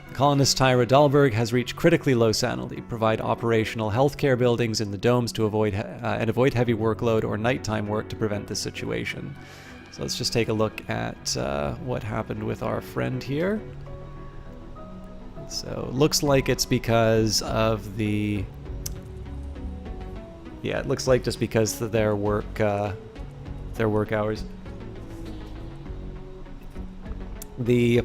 The colonist Tyra Dahlberg has reached critically low sanity, provide operational healthcare buildings in the domes to avoid heavy workload or nighttime work to prevent this situation. So let's just take a look at what happened with our friend here. So looks like it's because of the... Yeah, it looks like just because of their work hours. The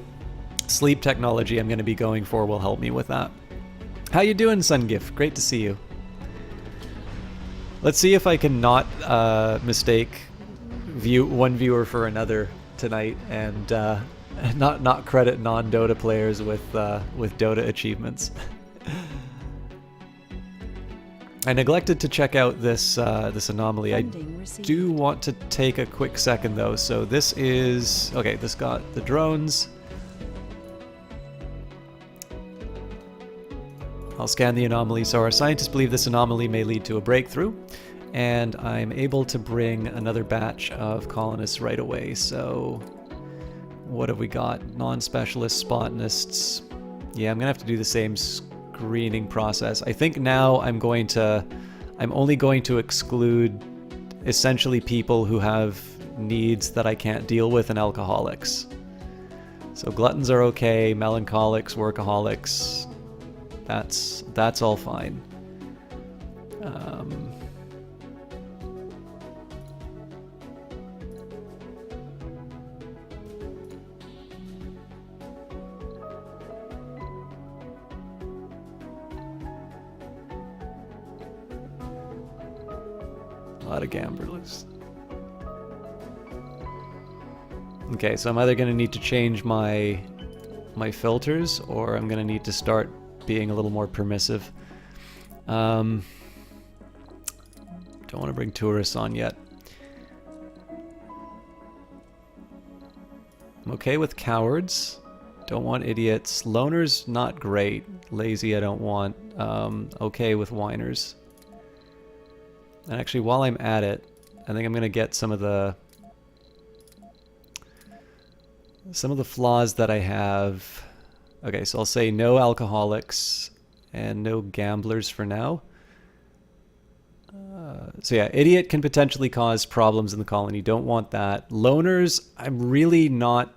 sleep technology I'm going to be going for will help me with that. How you doing, Sungif? Great to see you. Let's see if I can not mistake one viewer for another tonight, and not credit non-Dota players with Dota achievements. I neglected to check out this anomaly. I do want to take a quick second though. So this is... Okay, this got the drones. I'll scan the anomaly. So our scientists believe this anomaly may lead to a breakthrough, and I'm able to bring another batch of colonists right away. So what have we got? Non-specialists, botanists. Yeah, I'm gonna have to do the same screening process. I think now I'm only going to exclude essentially people who have needs that I can't deal with and alcoholics. So gluttons are okay, melancholics, workaholics, that's all fine. A lot of gamblers. Okay, so I'm either going to need to change my filters, or I'm going to need to start being a little more permissive. Don't want to bring tourists on yet. I'm okay with cowards. Don't want idiots. Loners, not great. Lazy, I don't want. Okay with whiners. And actually, while I'm at it, I think I'm going to get some of the flaws that I have. Okay, so I'll say no alcoholics and no gamblers for now. So yeah, idiot can potentially cause problems in the colony. Don't want that. Loners, I'm really not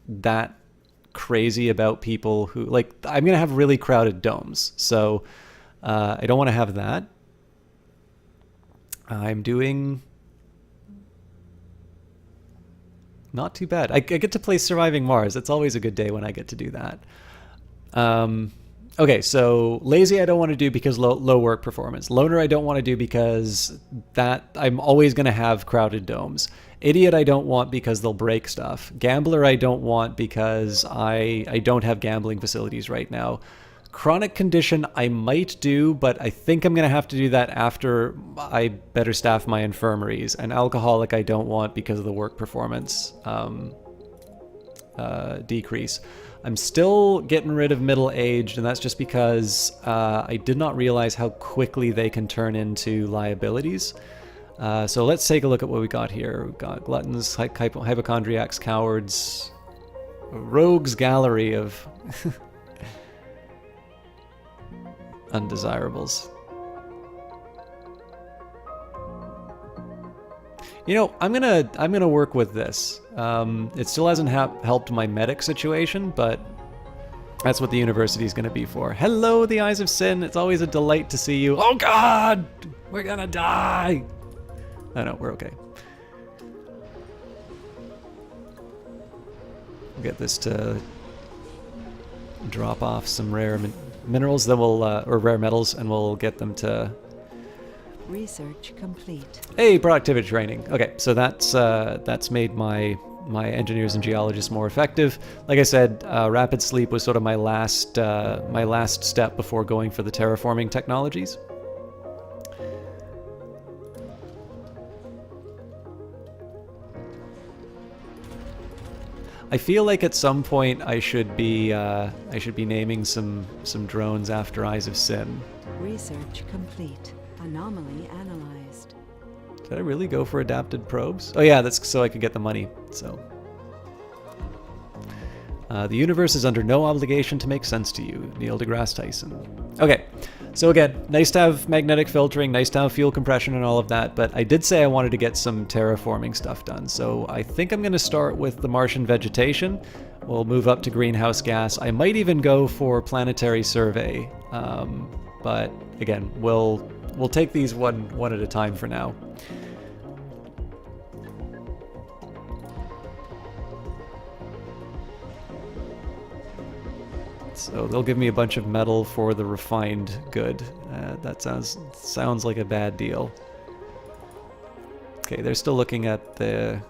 that crazy about people who, like, I'm going to have really crowded domes. So I don't want to have that. I'm doing... Not too bad. I get to play Surviving Mars. It's always a good day when I get to do that. Okay, so Lazy I don't want to do because low work performance. Loner I don't want to do because that I'm always going to have crowded domes. Idiot I don't want because they'll break stuff. Gambler I don't want because I don't have gambling facilities right now. Chronic Condition I might do, but I think I'm going to have to do that after I better staff my infirmaries. And Alcoholic I don't want because of the work performance decrease. I'm still getting rid of middle-aged, and that's just because I did not realize how quickly they can turn into liabilities. So let's take a look at what we got here. We've got gluttons, hypochondriacs, cowards, a rogues gallery of undesirables. You know, I'm gonna work with this. It still hasn't helped my medic situation, but that's what the university is gonna be for. Hello, the Eyes of Sin. It's always a delight to see you. Oh God, we're gonna die. Oh no, we're okay. We'll get this to drop off some rare minerals, then we'll or rare metals, and we'll get them to. Research complete. Hey, productivity training. Okay, so that's made my engineers and geologists more effective. Like I said, rapid sleep was sort of my last step before going for the terraforming technologies. I feel like at some point I should be naming some drones after Eyes of Sin. Research complete. Anomaly analyzed. Did I really go for adapted probes? Oh yeah, that's so I could get the money. So the universe is under no obligation to make sense to you, Neil deGrasse Tyson. Okay, so again, nice to have magnetic filtering, nice to have fuel compression and all of that, but I did say I wanted to get some terraforming stuff done. So I think I'm going to start with the Martian vegetation. We'll move up to greenhouse gas. I might even go for planetary survey, but again, we'll take these one at a time for now. So they'll give me a bunch of metal for the refined good. That sounds like a bad deal. Okay, they're still looking at the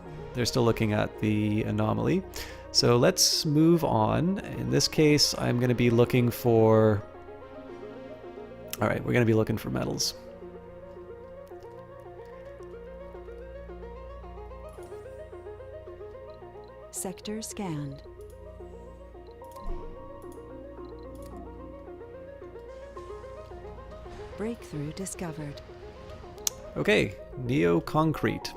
anomaly. So let's move on. In this case, I'm going to be looking for. All right, we're going to be looking for metals. Sector scanned. Breakthrough discovered. Okay, Neo Concrete.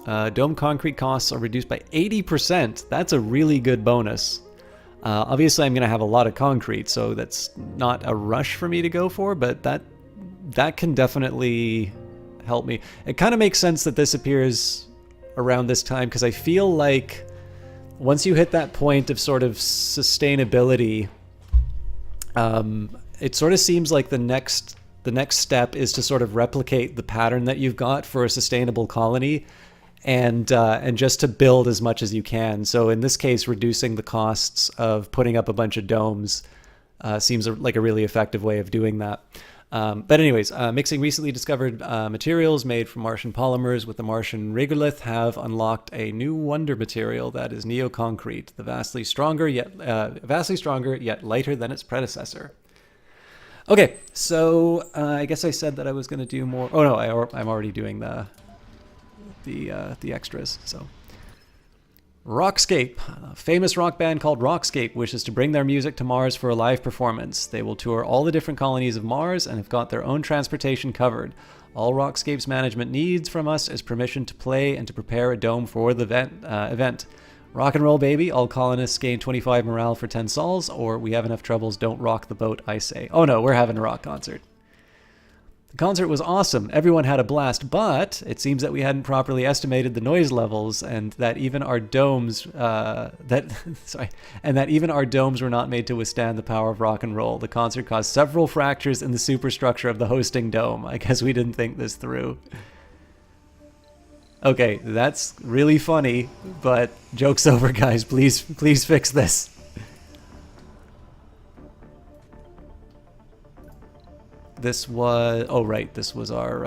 Dome concrete costs are reduced by 80%. That's a really good bonus. Obviously, I'm going to have a lot of concrete, so that's not a rush for me to go for, but that can definitely help me. It kind of makes sense that this appears around this time, because I feel like once you hit that point of sort of sustainability, it sort of seems like the next step is to sort of replicate the pattern that you've got for a sustainable colony, and just to build as much as you can. So in this case, reducing the costs of putting up a bunch of domes seems like a really effective way of doing that. But anyways, mixing recently discovered materials made from Martian polymers with the Martian regolith have unlocked a new wonder material that is neoconcrete, the vastly stronger yet lighter than its predecessor. Okay, so I guess I said that I was going to do more. Oh no, I'm already doing the extras. So, Rockscape, a famous rock band called Rockscape, wishes to bring their music to Mars for a live performance. They will tour all the different colonies of Mars and have got their own transportation covered. All Rockscape's management needs from us is permission to play and to prepare a dome for the event. Rock and roll, baby. All colonists gain 25 morale for 10 sols, or we have enough troubles, don't rock the boat, I say. Oh no, we're having a rock concert. The concert was awesome. Everyone had a blast, but it seems that we hadn't properly estimated the noise levels, and that even our domes were not made to withstand the power of rock and roll. The concert caused several fractures in the superstructure of the hosting dome. I guess we didn't think this through. Okay, that's really funny, but joke's over, guys. Please fix this. This was... Oh, right. This was our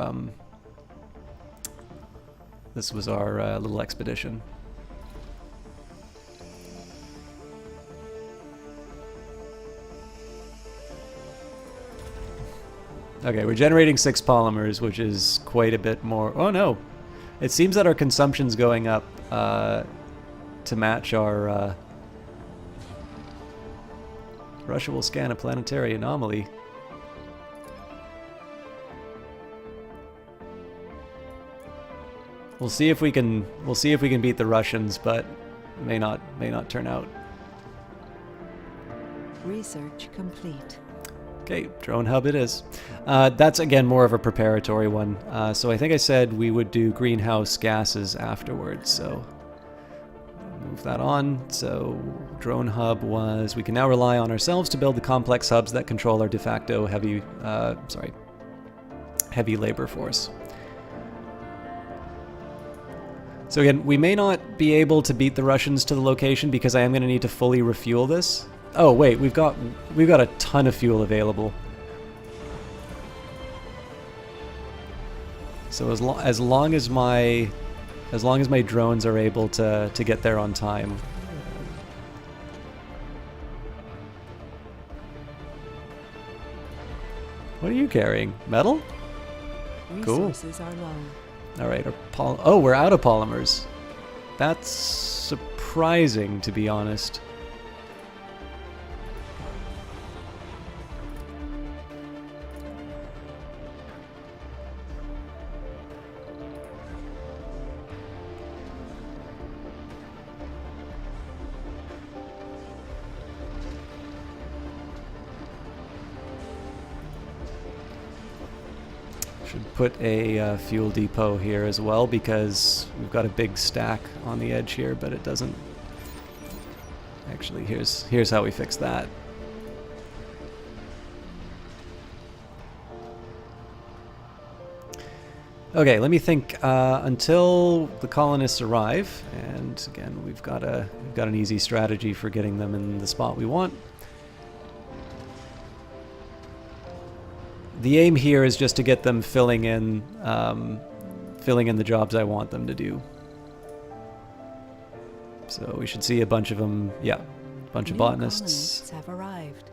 little expedition. Okay, we're generating 6 polymers, which is quite a bit more. Oh no, it seems that our consumption's going up to match our. Russia will scan a planetary anomaly. We'll see if we can. We'll see if we can beat the Russians, but may not turn out. Research complete. Okay, drone hub it is. That's again more of a preparatory one. So I think I said we would do greenhouse gases afterwards. So move that on. So drone hub was, we can now rely on ourselves to build the complex hubs that control our de facto heavy labor force. So again, we may not be able to beat the Russians to the location because I am going to need to fully refuel this. Oh wait, we've got a ton of fuel available. So as long as my drones are able to get there on time. What are you carrying? Metal? Cool. Resources are low. All right, oh, we're out of polymers. That's surprising, to be honest. Should put a fuel depot here as well because we've got a big stack on the edge here, but it doesn't. Actually, here's how we fix that. Okay, let me think until the colonists arrive, and again we've got an easy strategy for getting them in the spot we want. The aim here is just to get them filling in the jobs I want them to do. So we should see a bunch of them. Yeah, a bunch of botanists. Have arrived.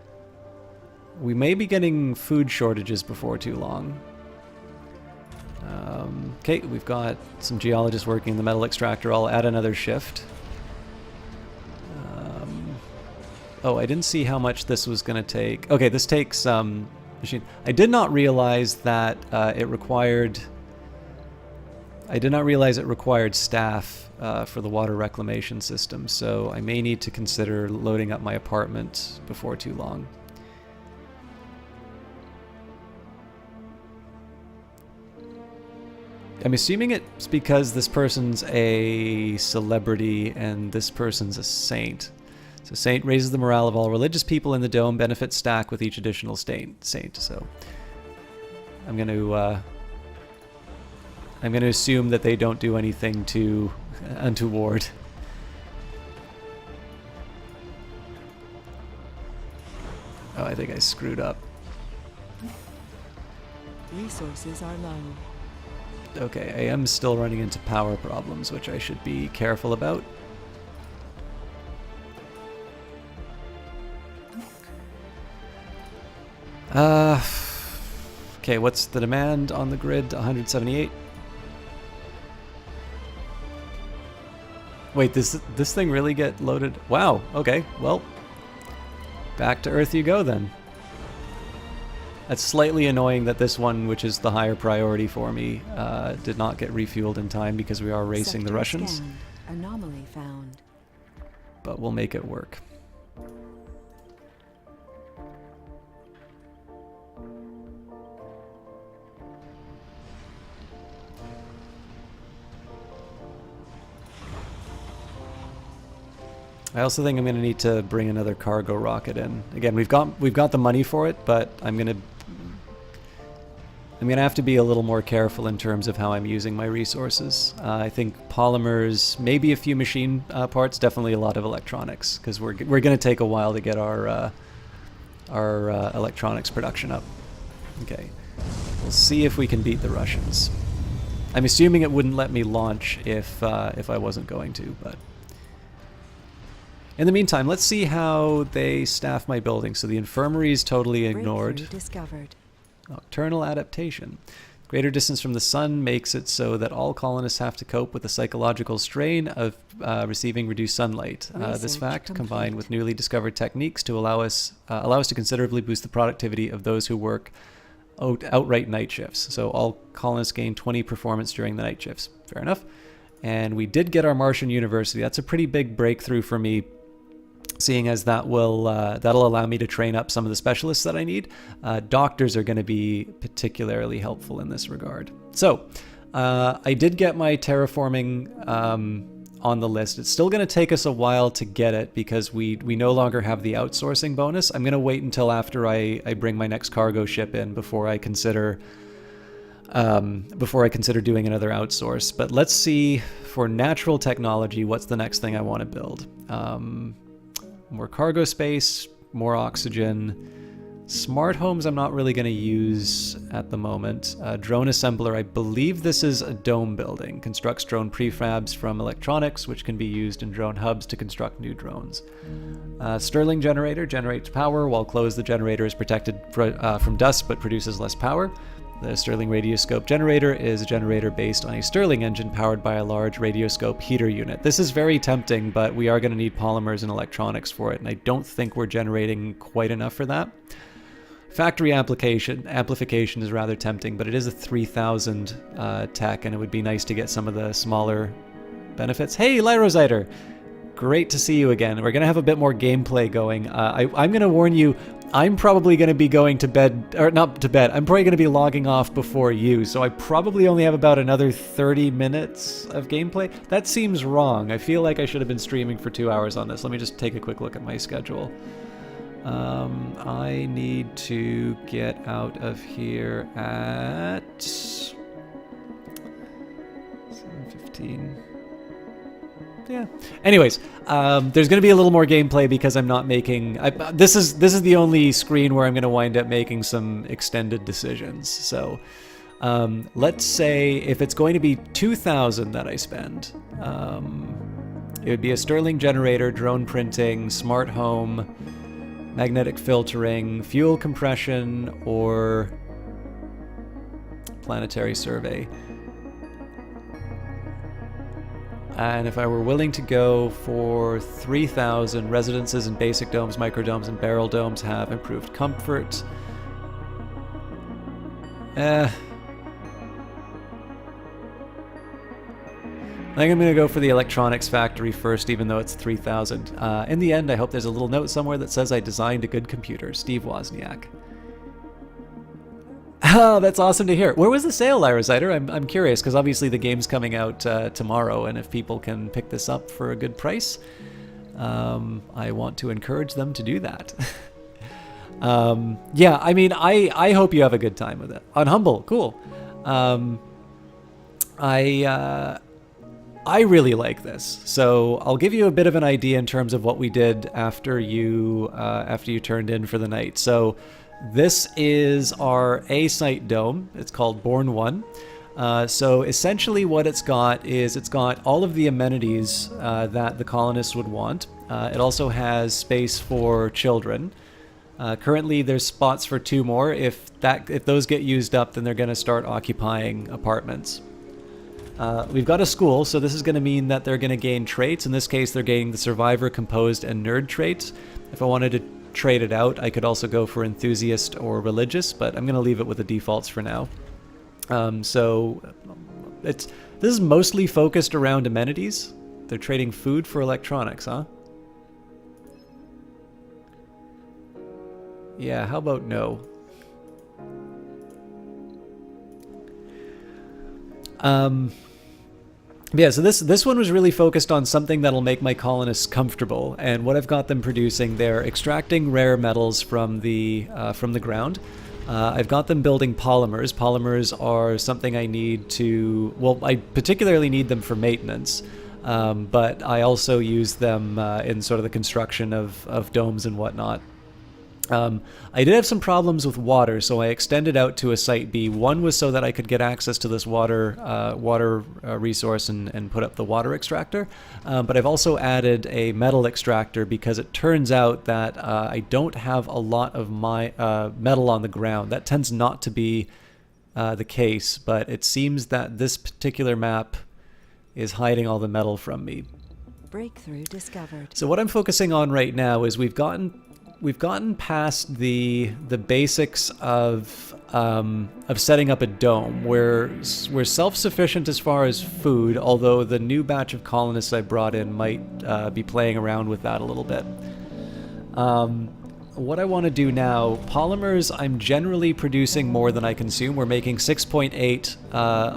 We may be getting food shortages before too long. Okay, we've got some geologists working in the metal extractor. I'll add another shift. Oh, I didn't see how much this was going to take. Okay, this takes machine. I did not realize that it required staff for the water reclamation system, so I may need to consider loading up my apartment before too long. I'm assuming it's because this person's a celebrity and this person's a saint. So saint raises the morale of all religious people in the dome, benefits stack with each additional saint. So I'm going to assume that they don't do anything too untoward. Oh, I think I screwed up. Resources are low. Okay, I am still running into power problems, which I should be careful about. Okay, what's the demand on the grid? 178. Wait, this thing really get loaded? Wow, okay, well, back to Earth you go then. That's slightly annoying that this one, which is the higher priority for me, did not get refueled in time because we are racing the Russians. Scanned. Anomaly found. But we'll make it work. I also think I'm going to need to bring another cargo rocket in. Again, we've got the money for it, but I'm going I'm going to have to be a little more careful in terms of how I'm using my resources. I think polymers, maybe a few machine parts, definitely a lot of electronics, because we're going to take a while to get our electronics production up. Okay, we'll see if we can beat the Russians. I'm assuming it wouldn't let me launch if I wasn't going to, but in the meantime, let's see how they staff my building. So the infirmary is totally ignored. Breakthrough discovered. Nocturnal adaptation. Greater distance from the sun makes it so that all colonists have to cope with the psychological strain of receiving reduced sunlight. This Research fact, complete. combined with newly discovered techniques to allow us to considerably boost the productivity of those who work outright night shifts. So all colonists gain 20 performance during the night shifts. Fair enough. And we did get our Martian University. That's a pretty big breakthrough for me, seeing as that'll allow me to train up some of the specialists that I need. Doctors are going to be particularly helpful in this regard. So I did get my terraforming on the list. It's still going to take us a while to get it because we no longer have the outsourcing bonus. I'm going to wait until after I bring my next cargo ship in before I consider doing another outsource. But let's see, for natural technology, what's the next thing I want to build? More cargo space, more oxygen. Smart homes I'm not really going to use at the moment. Drone assembler, I believe this is a dome building. Constructs drone prefabs from electronics, which can be used in drone hubs to construct new drones. Stirling generator generates power, while closed the generator is protected from dust but produces less power. The Stirling radioscope generator is a generator based on a Stirling engine powered by a large radioscope heater unit. This is very tempting, but we are going to need polymers and electronics for it, and I don't think we're generating quite enough for that. Factory amplification is rather tempting, but it is a 3000 tech, and it would be nice to get some of the smaller benefits. Hey, Lyrositer! Great to see you again. We're going to have a bit more gameplay going. I'm going to warn you, I'm probably going to be going to bed, or not to bed, I'm probably going to be logging off before you, so I probably only have about another 30 minutes of gameplay. That seems wrong. I feel like I should have been streaming for 2 hours on this. Let me just take a quick look at my schedule. I need to get out of here at 7:15. Yeah. Anyways, there's going to be a little more gameplay because I'm not making... This is the only screen where I'm going to wind up making some extended decisions. So let's say if it's going to be 2,000 that I spend, it would be a Stirling generator, drone printing, smart home, magnetic filtering, fuel compression, or planetary survey. And if I were willing to go for 3,000, residences and basic domes, microdomes, and barrel domes have improved comfort. I think I'm going to go for the electronics factory first, even though it's 3,000. In the end, I hope there's a little note somewhere that says I designed a good computer. Steve Wozniak. Oh, that's awesome to hear. Where was the sale, Lyrositer? I'm curious, because obviously the game's coming out tomorrow, and if people can pick this up for a good price, I want to encourage them to do that. Yeah, I mean, I hope you have a good time with it. On Humble, cool. I really like this, so I'll give you a bit of an idea in terms of what we did after you turned in for the night. So this is our A-site dome. It's called Born 1. So essentially what it's got is it's got all of the amenities that the colonists would want. It also has space for children. Currently there's spots for 2 more. If those get used up, then they're going to start occupying apartments. We've got a school, so this is going to mean that they're going to gain traits. In this case, they're gaining the survivor, composed, and nerd traits. If I wanted to trade it out, I could also go for enthusiast or religious, but I'm going to leave it with the defaults for now. So this is mostly focused around amenities. They're trading food for electronics, huh? Yeah, how about no? Yeah, so this one was really focused on something that'll make my colonists comfortable, and what I've got them producing, they're extracting rare metals from the ground. I've got them building polymers. Polymers are something I need to... Well, I particularly need them for maintenance, but I also use them in sort of the construction of domes and whatnot. I did have some problems with water, so I extended out to a Site B. One was so that I could get access to this water resource and put up the water extractor, but I've also added a metal extractor because it turns out that I don't have a lot of my metal on the ground. That tends not to be the case, but it seems that this particular map is hiding all the metal from me. Breakthrough discovered. So what I'm focusing on right now is we've gotten past the basics of setting up a dome. We're self-sufficient as far as food, although the new batch of colonists I brought in might be playing around with that a little bit. What I want to do now, polymers, I'm generally producing more than I consume. We're making 6.8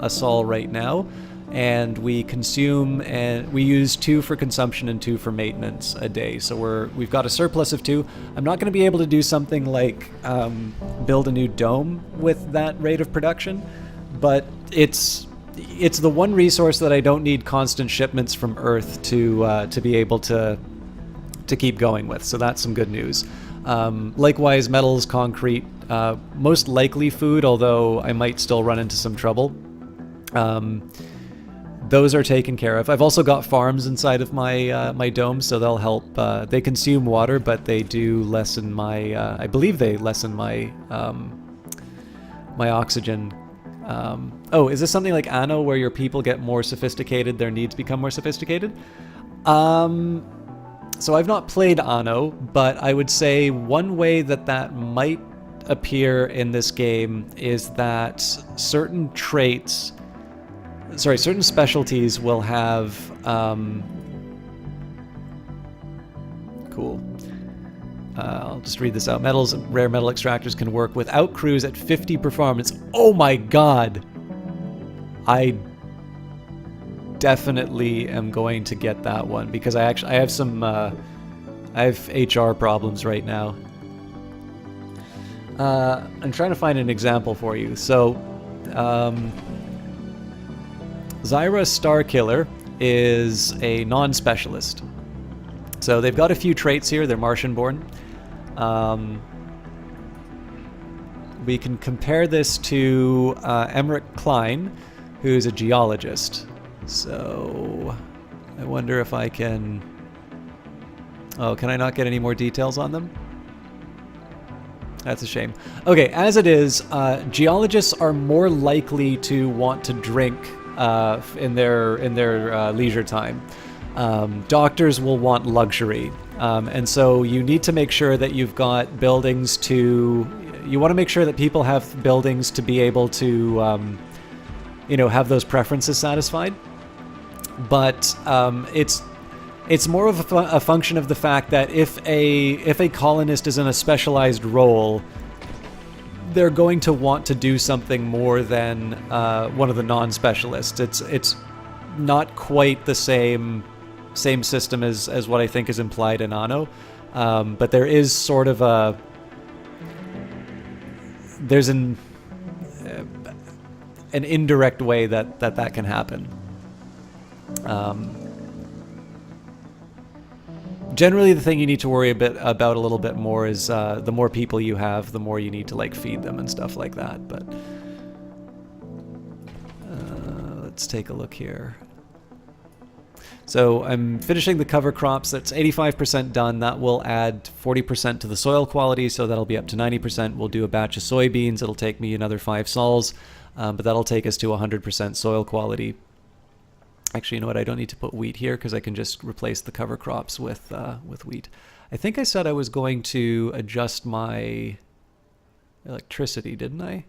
a sol right now, and we consume, and we use 2 for consumption and 2 for maintenance a day. So we've got a surplus of 2. I'm not going to be able to do something like build a new dome with that rate of production, but it's the one resource that I don't need constant shipments from Earth to be able to keep going with. So that's some good news. Likewise, metals, concrete, most likely food, although I might still run into some trouble. Those are taken care of. I've also got farms inside of my my dome, so they'll help. They consume water, but they do lessen my. I believe they lessen my my oxygen. Oh, is this something like Anno, where your people get more sophisticated, their needs become more sophisticated? So I've not played Anno, but I would say one way that might appear in this game is that certain specialties will have, cool. I'll just read this out. Metals, rare metal extractors can work without crews at 50 performance. Oh my god! I definitely am going to get that one, because I have some, I have HR problems right now. I'm trying to find an example for you. So, Zyra Starkiller is a non-specialist. So they've got a few traits here. They're Martian-born. We can compare this to Emmerich Klein, who's a geologist. So I wonder if I can... Oh, can I not get any more details on them? That's a shame. Okay, as it is, geologists are more likely to want to drink in their leisure time. Doctors will want luxury, and so you need to make sure that you've got buildings to. You want to make sure that people have buildings to be able to, have those preferences satisfied. But it's more of a function of the fact that if a colonist is in a specialized role, they're going to want to do something more than one of the non-specialists. It's not quite the same system as what I think is implied in Anno, but there is sort of there's an indirect way that can happen. Generally, the thing you need to worry about a little bit more is the more people you have, the more you need to feed them and stuff like that. But let's take a look here. So I'm finishing the cover crops. That's 85% done. That will add 40% to the soil quality, so that'll be up to 90%. We'll do a batch of soybeans. It'll take me another 5 sols, but that'll take us to 100% soil quality. Actually, you know what? I don't need to put wheat here because I can just replace the cover crops with wheat. I think I said I was going to adjust my electricity, didn't I?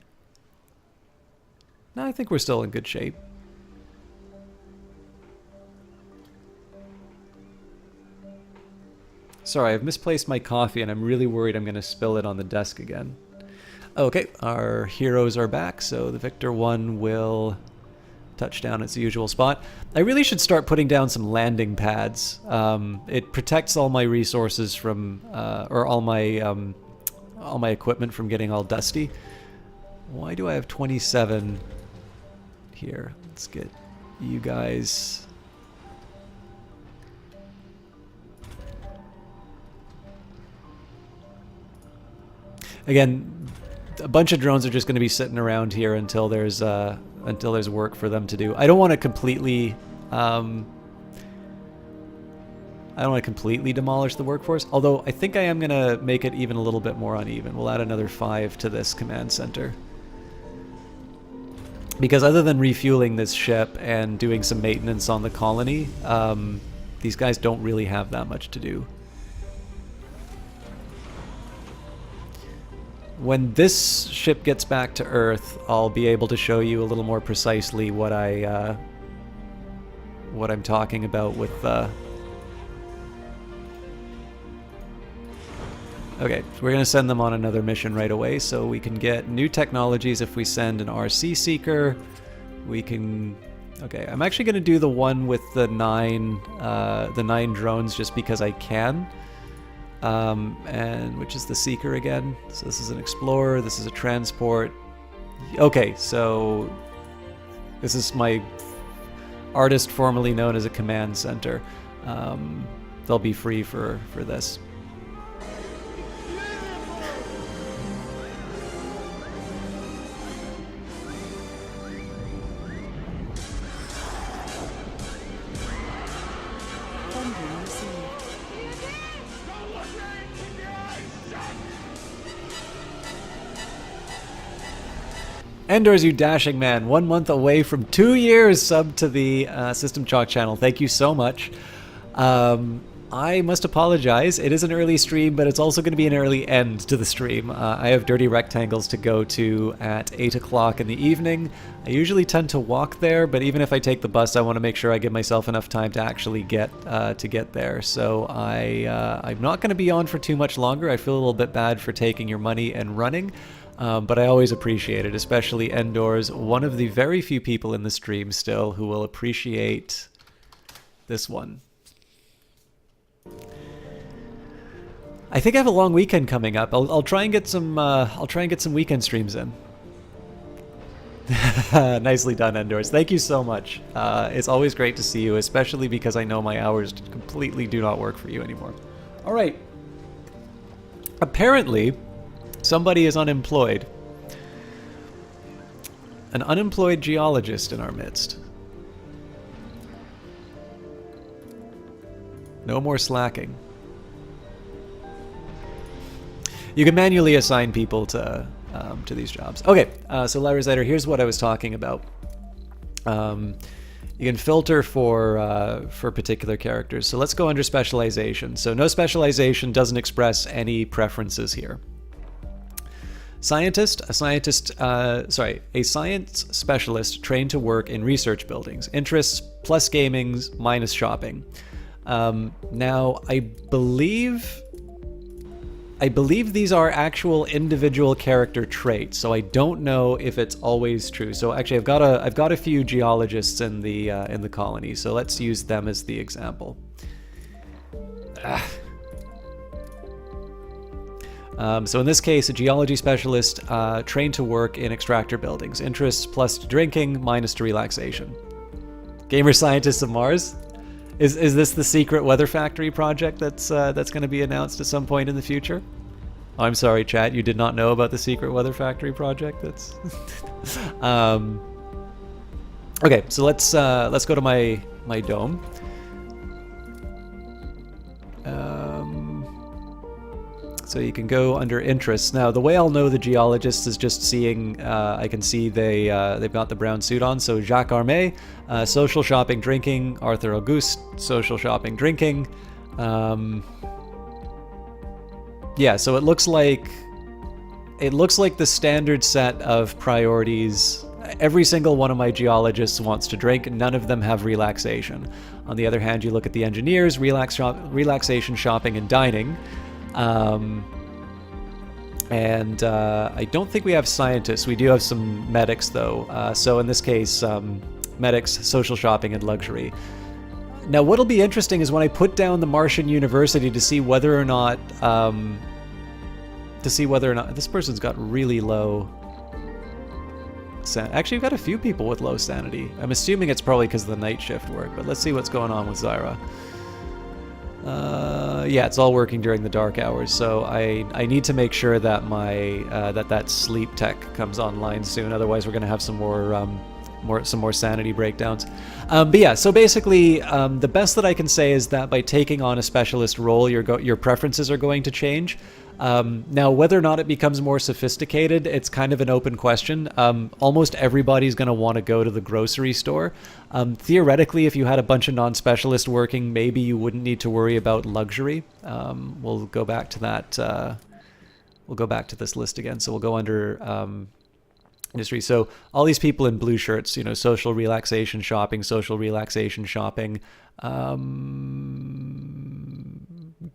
No, I think we're still in good shape. Sorry, I've misplaced my coffee and I'm really worried I'm going to spill it on the desk again. Okay, our heroes are back, so the Victor 1 will touch down its usual spot. I really should start putting down some landing pads. It protects all my resources from, or all my all my equipment from getting all dusty. Why do I have 27 here? Let's get you guys. Again, a bunch of drones are just going to be sitting around here until there's work for them to do. I don't want to completely demolish the workforce, although I think I am going to make it even a little bit more uneven. We'll add another 5 to this command center. Because other than refueling this ship and doing some maintenance on the colony, these guys don't really have that much to do. When this ship gets back to Earth, I'll be able to show you a little more precisely what I'm talking about with Okay, so we're going to send them on another mission right away, so we can get new technologies. If we send an RC Seeker, we can... Okay, I'm actually going to do the one with the nine drones just because I can. And which is the Seeker again. So this is an Explorer, this is a Transport. Okay, so this is my artist formerly known as a command center. They'll be free for this. Funding received. Endors, you dashing man, 1 month away from 2 years sub to the System Chalk channel. Thank you so much. I must apologize. It is an early stream, but it's also going to be an early end to the stream. I have Dirty Rectangles to go to at 8 o'clock in the evening. I usually tend to walk there, but even if I take the bus, I want to make sure I give myself enough time to actually get there. So I'm not going to be on for too much longer. I feel a little bit bad for taking your money and running. But I always appreciate it, especially Endors, one of the very few people in the stream still who will appreciate this one. I think I have a long weekend coming up. I'll try and get some weekend streams in. Nicely done, Endors. Thank you so much. It's always great to see you, especially because I know my hours completely do not work for you anymore. All right. Apparently, somebody is unemployed. An unemployed geologist in our midst. No more slacking. You can manually assign people to these jobs. Okay, so Lyrazider, here's what I was talking about. You can filter for particular characters. So let's go under specialization. So no specialization doesn't express any preferences here. Scientist, a science specialist trained to work in research buildings. Interests plus gamings minus shopping. Now, I believe these are actual individual character traits, so I don't know if it's always true. So actually, I've got a few geologists in the colony, so let's use them as the example. So in this case, a geology specialist trained to work in extractor buildings. Interests plus to drinking, minus to relaxation. Gamer scientists of Mars. Is this the secret weather factory project that's going to be announced at some point in the future? Oh, I'm sorry, chat. You did not know about the secret weather factory project. That's okay. So let's go to my dome. So you can go under interests. Now, the way I'll know the geologist is just seeing, I can see they've got the brown suit on. So Jacques Armé, social shopping, drinking. Arthur Auguste, social shopping, drinking. Yeah, so it looks like the standard set of priorities. Every single one of my geologists wants to drink. None of them have relaxation. On the other hand, you look at the engineers, relaxation, shopping, and dining. I don't think we have scientists. We do have some medics, though. So in this case, medics, social shopping, and luxury. Now, what'll be interesting is when I put down the Martian University to see whether or not to see whether or not this person's got really low. Actually, we've got a few people with low sanity. I'm assuming it's probably because of the night shift work, but let's see what's going on with Zyra. Yeah, it's all working during the dark hours, so I need to make sure that my that sleep tech comes online soon. Otherwise, we're gonna have some more sanity breakdowns. But yeah, so basically, the best that I can say is that by taking on a specialist role, your preferences are going to change. Now, whether or not it becomes more sophisticated, it's kind of an open question. Almost everybody's going to want to go to the grocery store. Theoretically, if you had a bunch of non-specialists working, maybe you wouldn't need to worry about luxury. We'll go back to that. We'll go back to this list again. So we'll go under industry. So all these people in blue shirts, social relaxation shopping,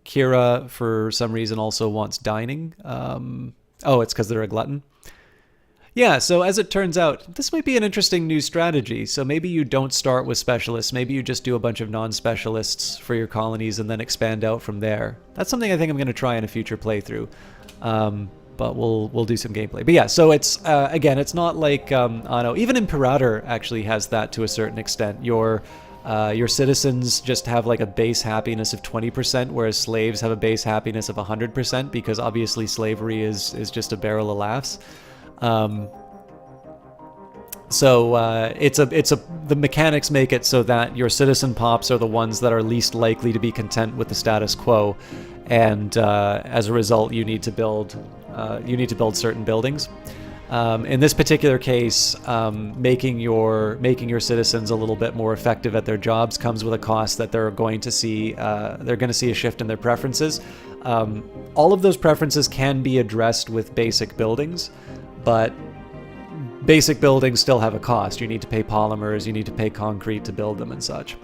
Kira, for some reason, also wants dining. It's because they're a glutton. Yeah, so as it turns out, this might be an interesting new strategy. So maybe you don't start with specialists. Maybe you just do a bunch of non-specialists for your colonies and then expand out from there. That's something I think I'm going to try in a future playthrough. But we'll do some gameplay. But yeah, so it's, again, it's not like, even Imperator actually has that to a certain extent. Your citizens just have like a base happiness of 20%, whereas slaves have a base happiness of 100%, because obviously slavery is just a barrel of laughs. The mechanics make it so that your citizen pops are the ones that are least likely to be content with the status quo, and as a result, you need to build certain buildings. In this particular case, making your citizens a little bit more effective at their jobs comes with a cost that they're going to see a shift in their preferences. All of those preferences can be addressed with basic buildings, but basic buildings still have a cost. You need to pay polymers, you need to pay concrete to build them and such.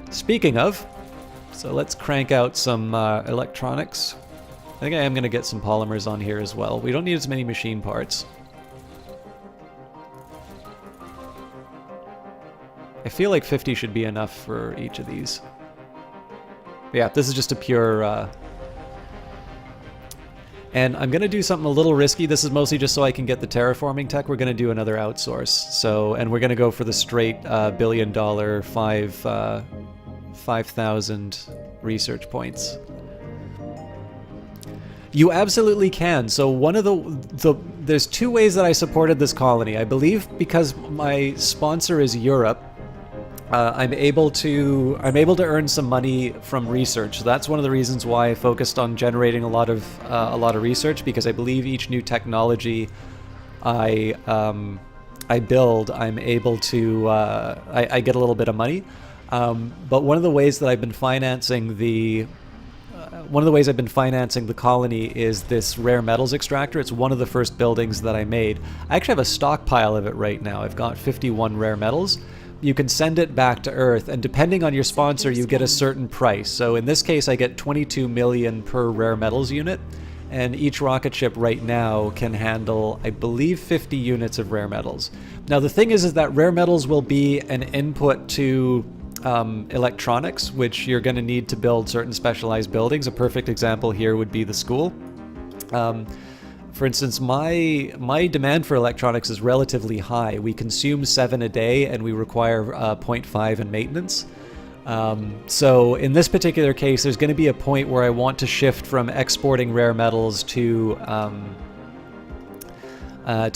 Speaking of, so let's crank out some electronics. I think I am going to get some polymers on here as well. We don't need as many machine parts. I feel like 50 should be enough for each of these. But yeah, this is just a pure... And I'm going to do something a little risky. This is mostly just so I can get the terraforming tech. We're going to do another outsource. And we're going to go for the straight $1 billion 5,000 research points. You absolutely can. So one of there's two ways that I supported this colony. I believe because my sponsor is Europe, I'm able to earn some money from research. So that's one of the reasons why I focused on generating a lot of research, because I believe each new technology I build, I'm able to I get a little bit of money. But one of the ways that I've been financing the colony is this rare metals extractor. It's one of the first buildings that I made. I actually have a stockpile of it right now. I've got 51 rare metals. You can send it back to Earth, and depending on your sponsor, you get a certain price. So in this case, I get 22 million per rare metals unit, and each rocket ship right now can handle, I believe, 50 units of rare metals. Now the thing is that rare metals will be an input to electronics, which you're going to need to build certain specialized buildings. A perfect example here would be the school. For instance, my demand for electronics is relatively high. We consume 7 a day, and we require 0.5 in maintenance. So in this particular case, there's going to be a point where I want to shift from exporting rare metals to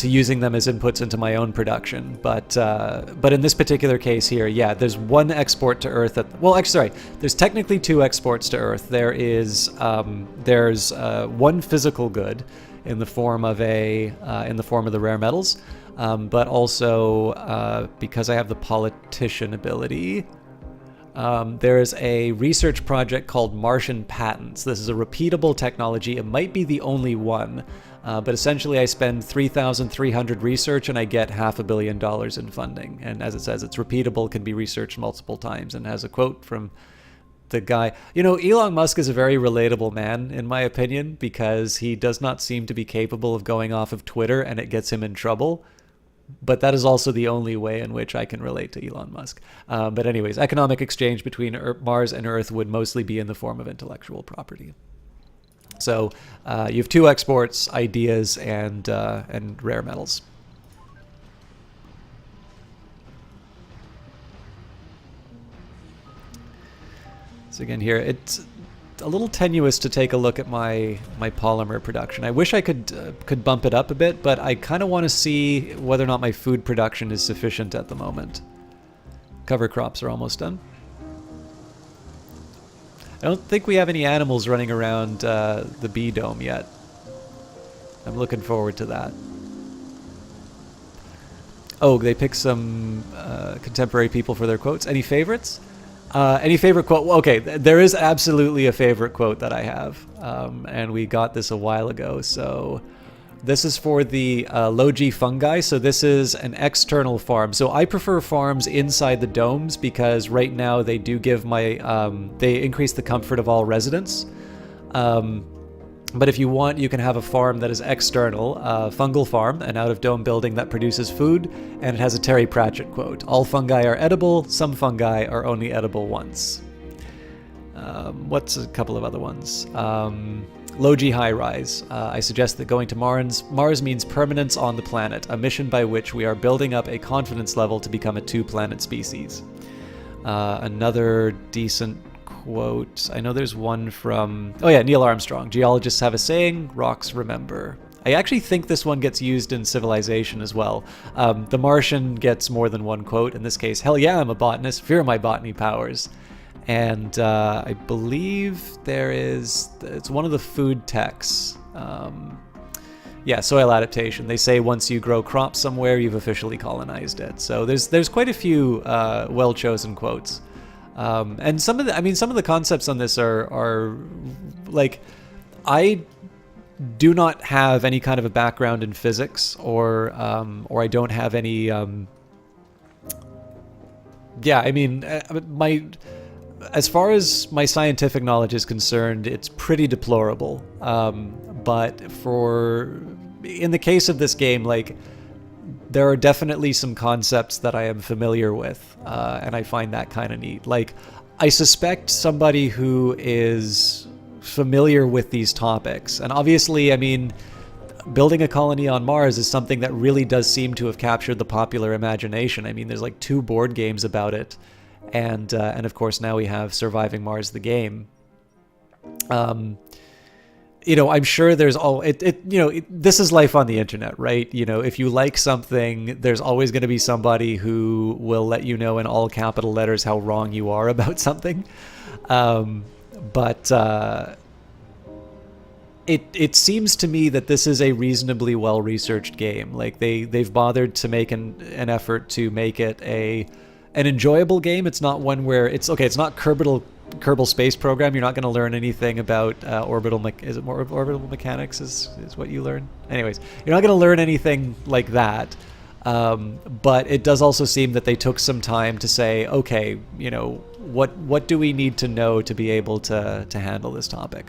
using them as inputs into my own production. But in this particular case here, yeah, there's one export to Earth. There's technically 2 exports to Earth. There's one physical good in the form of the rare metals, but also because I have the politician ability. There is a research project called Martian Patents. This is a repeatable technology. It might be the only one. But essentially I spend 3,300 research and I get $500 million in funding. And as it says, it's repeatable, can be researched multiple times, and has a quote from the guy. Elon Musk is a very relatable man, in my opinion, because he does not seem to be capable of going off of Twitter, and it gets him in trouble. But that is also the only way in which I can relate to Elon Musk. But anyways, economic exchange between Mars and Earth would mostly be in the form of intellectual property. So you have 2 exports, ideas, and rare metals. So again here, it's a little tenuous to take a look at my polymer production. I wish I could bump it up a bit, but I kind of want to see whether or not my food production is sufficient at the moment. Cover crops are almost done. I don't think we have any animals running around the bee dome yet. I'm looking forward to that. Oh, they picked some contemporary people for their quotes. Any favorites? Any favorite quote? Okay, there is absolutely a favorite quote that I have, and we got this a while ago. So this is for the Logi fungi. So this is an external farm. So I prefer farms inside the domes because right now they do give they increase the comfort of all residents. But if you want, you can have a farm that is external, fungal farm, an out-of-dome building that produces food, and it has a Terry Pratchett quote. All fungi are edible, some fungi are only edible once. What's a couple of other ones? Logi High Rise. I suggest that going to Mars means permanence on the planet, a mission by which we are building up a confidence level to become a 2-planet species. Another decent quote. I know there's one from... Oh yeah, Neil Armstrong. Geologists have a saying, rocks remember. I actually think this one gets used in Civilization as well. The Martian gets more than one quote. In this case, hell yeah, I'm a botanist. Fear my botany powers. And I believe it's one of the food techs. Yeah, soil adaptation. They say once you grow crops somewhere, you've officially colonized it. So there's quite a few well-chosen quotes. And some of the concepts on this are like, I do not have any kind of a background in physics, or I don't have any. As far as my scientific knowledge is concerned, it's pretty deplorable. But in the case of this game, like, there are definitely some concepts that I am familiar with, and I find that kind of neat. Like, I suspect somebody who is familiar with these topics, and obviously, I mean, building a colony on Mars is something that really does seem to have captured the popular imagination. I mean, there's like 2 board games about it, and of course now we have Surviving Mars the game. I'm sure there's this is life on the internet, right? If you like something, there's always going to be somebody who will let you know in all capital letters how wrong you are about something. But it seems to me that this is a reasonably well-researched game. Like, they've bothered to make an effort to make it an enjoyable game. It's not one where it's not Kerbal Space Program. You're not going to learn anything about orbital mechanics is what you learn. Anyways, you're not going to learn anything like that. But it does also seem that they took some time to say, okay, what do we need to know to be able to handle this topic?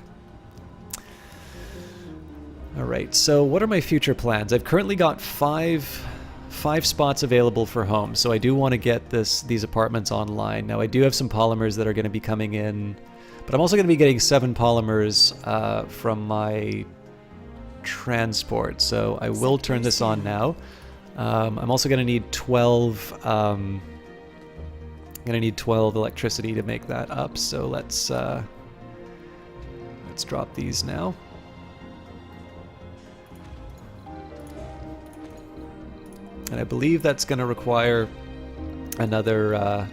All right, so what are my future plans? I've currently got five spots available for homes, so I do want to get these apartments online. Now, I do have some polymers that are going to be coming in, but I'm also going to be getting 7 polymers from my transport, so I will turn this on now. I'm also going to need 12. I'm going to need 12 electricity to make that up. So let's drop these now. And I believe that's going to require another I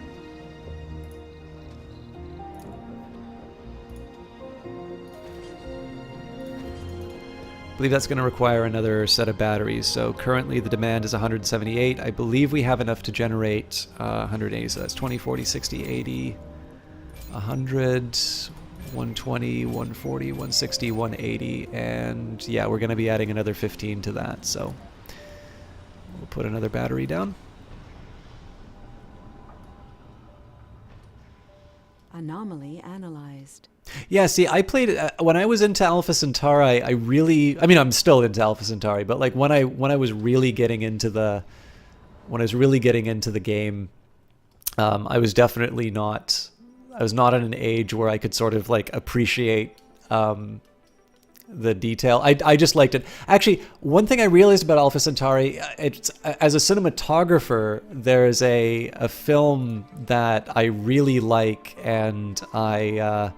believe that's going to require another set of batteries. So currently the demand is 178. I believe we have enough to generate 180. So that's 20, 40, 60, 80, 100, 120, 140, 160, 180. And yeah, we're going to be adding another 15 to that. So we'll put another battery down. Anomaly analyzed. Yeah, see, I played when I was into Alpha Centauri. I'm still into Alpha Centauri, but like when I was really getting into the game, I was definitely not. I was not at an age where I could sort of like appreciate the detail. I just liked it. Actually, one thing I realized about Alpha Centauri, it's as a cinematographer, there's a film that I really like, and I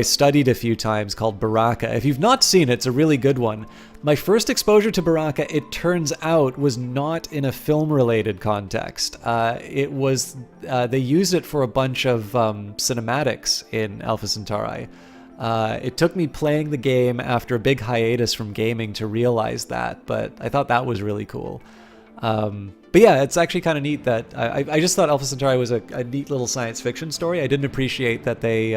studied a few times, called Baraka. If you've not seen it, it's a really good one. My first exposure to Baraka, it turns out, was not in a film-related context. It was they used it for a bunch of cinematics in Alpha Centauri. It took me playing the game after a big hiatus from gaming to realize that, but I thought that was really cool. But yeah, it's actually kind of neat that I just thought Alpha Centauri was a neat little science fiction story. I didn't appreciate that they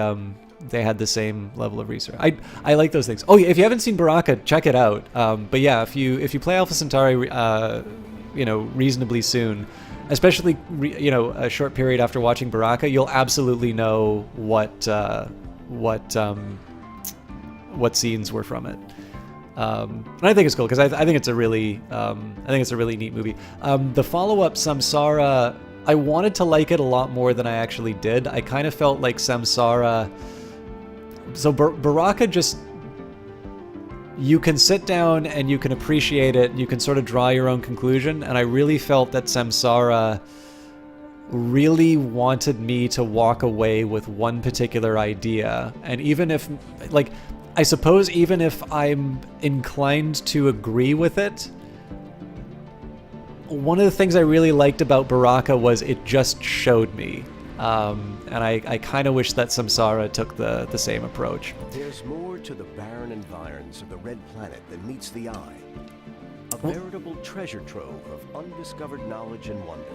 had the same level of research. I like those things. Oh yeah, if you haven't seen Baraka, check it out. But yeah, if you play Alpha Centauri, reasonably soon, especially a short period after watching Baraka, you'll absolutely know what scenes were from it. And I think it's cool because I think it's a really neat movie. The follow-up, Samsara, I wanted to like it a lot more than I actually did. I kind of felt like Samsara. So Baraka, just, you can sit down and you can appreciate it. You can sort of draw your own conclusion. And I really felt that Samsara really wanted me to walk away with one particular idea. And even if, I suppose even if I'm inclined to agree with it, one of the things I really liked about Baraka was it just showed me. And I kind of wish that Samsara took the same approach. There's more to the barren environs of the Red Planet than meets the eye. A veritable treasure trove of undiscovered knowledge and wonder.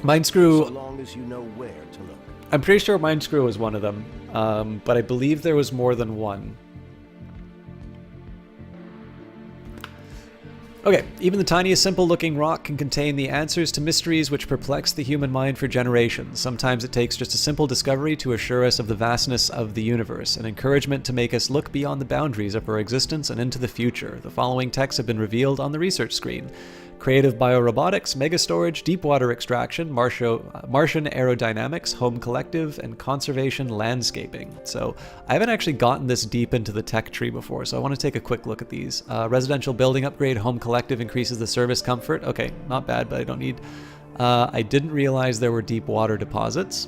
Mindscrew, So long as you know where to look. I'm pretty sure Mindscrew was one of them, but I believe there was more than one. Okay, even the tiniest simple-looking rock can contain the answers to mysteries which perplex the human mind for generations. Sometimes it takes just a simple discovery to assure us of the vastness of the universe, an encouragement to make us look beyond the boundaries of our existence and into the future. The following texts have been revealed on the research screen. Creative biorobotics, mega storage, deep water extraction, Martian aerodynamics, home collective, and conservation landscaping. So I haven't actually gotten this deep into the tech tree before, so I want to take a quick look at these. Residential building upgrade, home collective increases the service comfort. Okay, not bad, but I don't need. I didn't realize there were deep water deposits.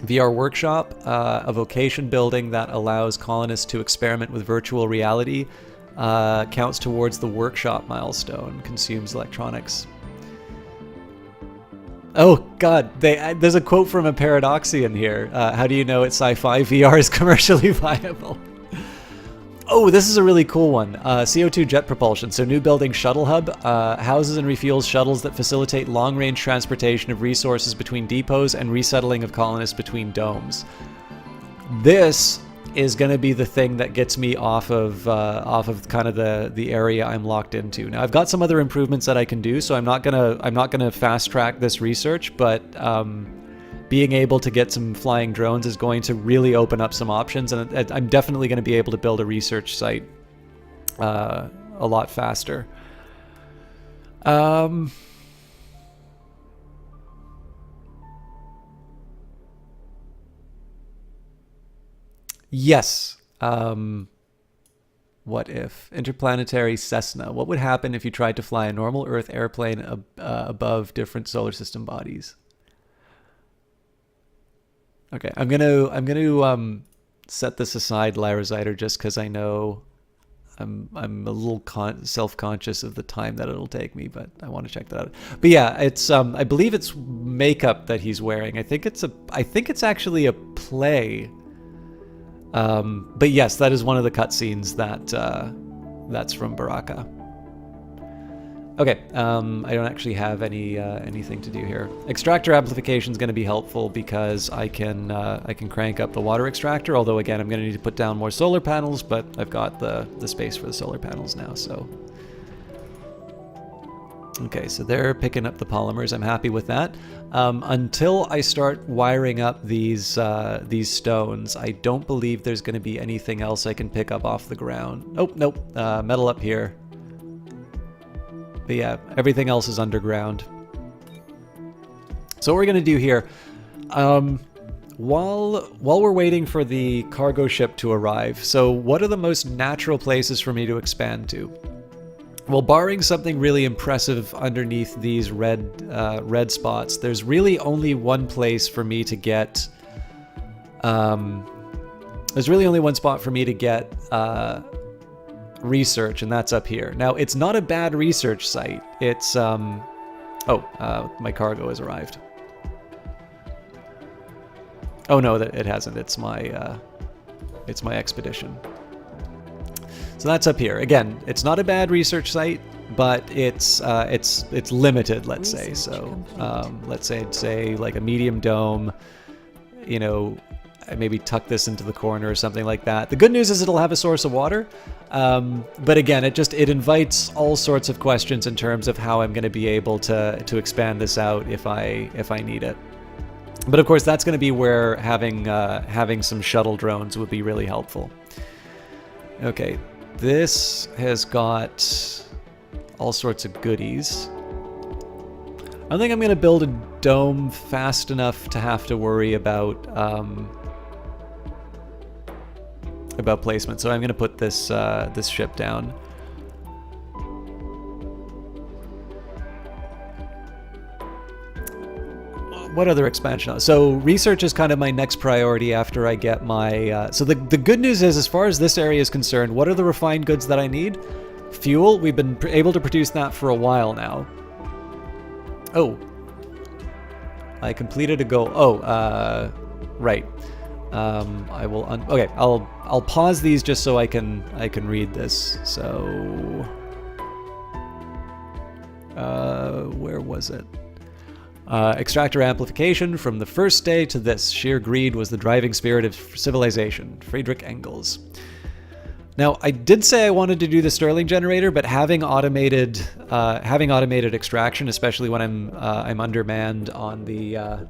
VR workshop, a vocation building that allows colonists to experiment with virtual reality. Counts towards the workshop milestone, consumes electronics. Oh god, there's a quote from a Paradoxian here. How do you know it's sci-fi? VR is commercially viable. Oh, this is a really cool one. CO2 jet propulsion. So new building shuttle hub, houses and refuels shuttles that facilitate long-range transportation of resources between depots and resettling of colonists between domes. This is going to be the thing that gets me off of kind of the area I'm locked into. Now I've got some other improvements that I can do, so I'm not gonna fast track this research, but being able to get some flying drones is going to really open up some options, and I'm definitely going to be able to build a research site a lot faster. Yes. What if? Interplanetary Cessna. What would happen if you tried to fly a normal Earth airplane above different solar system bodies? Okay, I'm gonna set this aside, Lyrazider, just because I know I'm a little self-conscious of the time that it'll take me, but I want to check that out. But yeah, it's I believe it's makeup that he's wearing. I think it's actually a play. But yes, that is one of the cutscenes that's from Baraka. Okay, I don't actually have anything to do here. Extractor amplification is going to be helpful because I can crank up the water extractor. Although again, I'm going to need to put down more solar panels, but I've got the space for the solar panels now. So okay, so they're picking up the polymers. I'm happy with that. Until I start wiring up these stones, I don't believe there's going to be anything else I can pick up off the ground. Oh, nope. Metal up here. But yeah, everything else is underground. So what we're going to do here, while we're waiting for the cargo ship to arrive, so what are the most natural places for me to expand to? Well, barring something really impressive underneath these red spots, there's really only one place for me to get. There's really only one spot for me to get research, and that's up here. Now, it's not a bad research site. It's my cargo has arrived. Oh no, it hasn't. It's my expedition. So that's up here. Again, it's not a bad research site, but it's limited. Let's say so. Let's say like a medium dome. You know, I maybe tuck this into the corner or something like that. The good news is it'll have a source of water, but again, it invites all sorts of questions in terms of how I'm going to be able to expand this out if I need it. But of course, that's going to be where having some shuttle drones would be really helpful. Okay, this has got all sorts of goodies. I don't think I'm going to build a dome fast enough to have to worry about placement. So I'm going to put this this ship down. What other expansion? So research is kind of my next priority after I get my... so the good news is, as far as this area is concerned, what are the refined goods that I need? Fuel. We've been able to produce that for a while now. Oh. I completed a goal. Oh, right. I will... okay, I'll pause these just so I can read this. So... where was it? Extractor amplification. From the first day to this, sheer greed was the driving spirit of civilization. Friedrich Engels. Now, I did say I wanted to do the Stirling generator, but having automated extraction, especially when I'm undermanned on the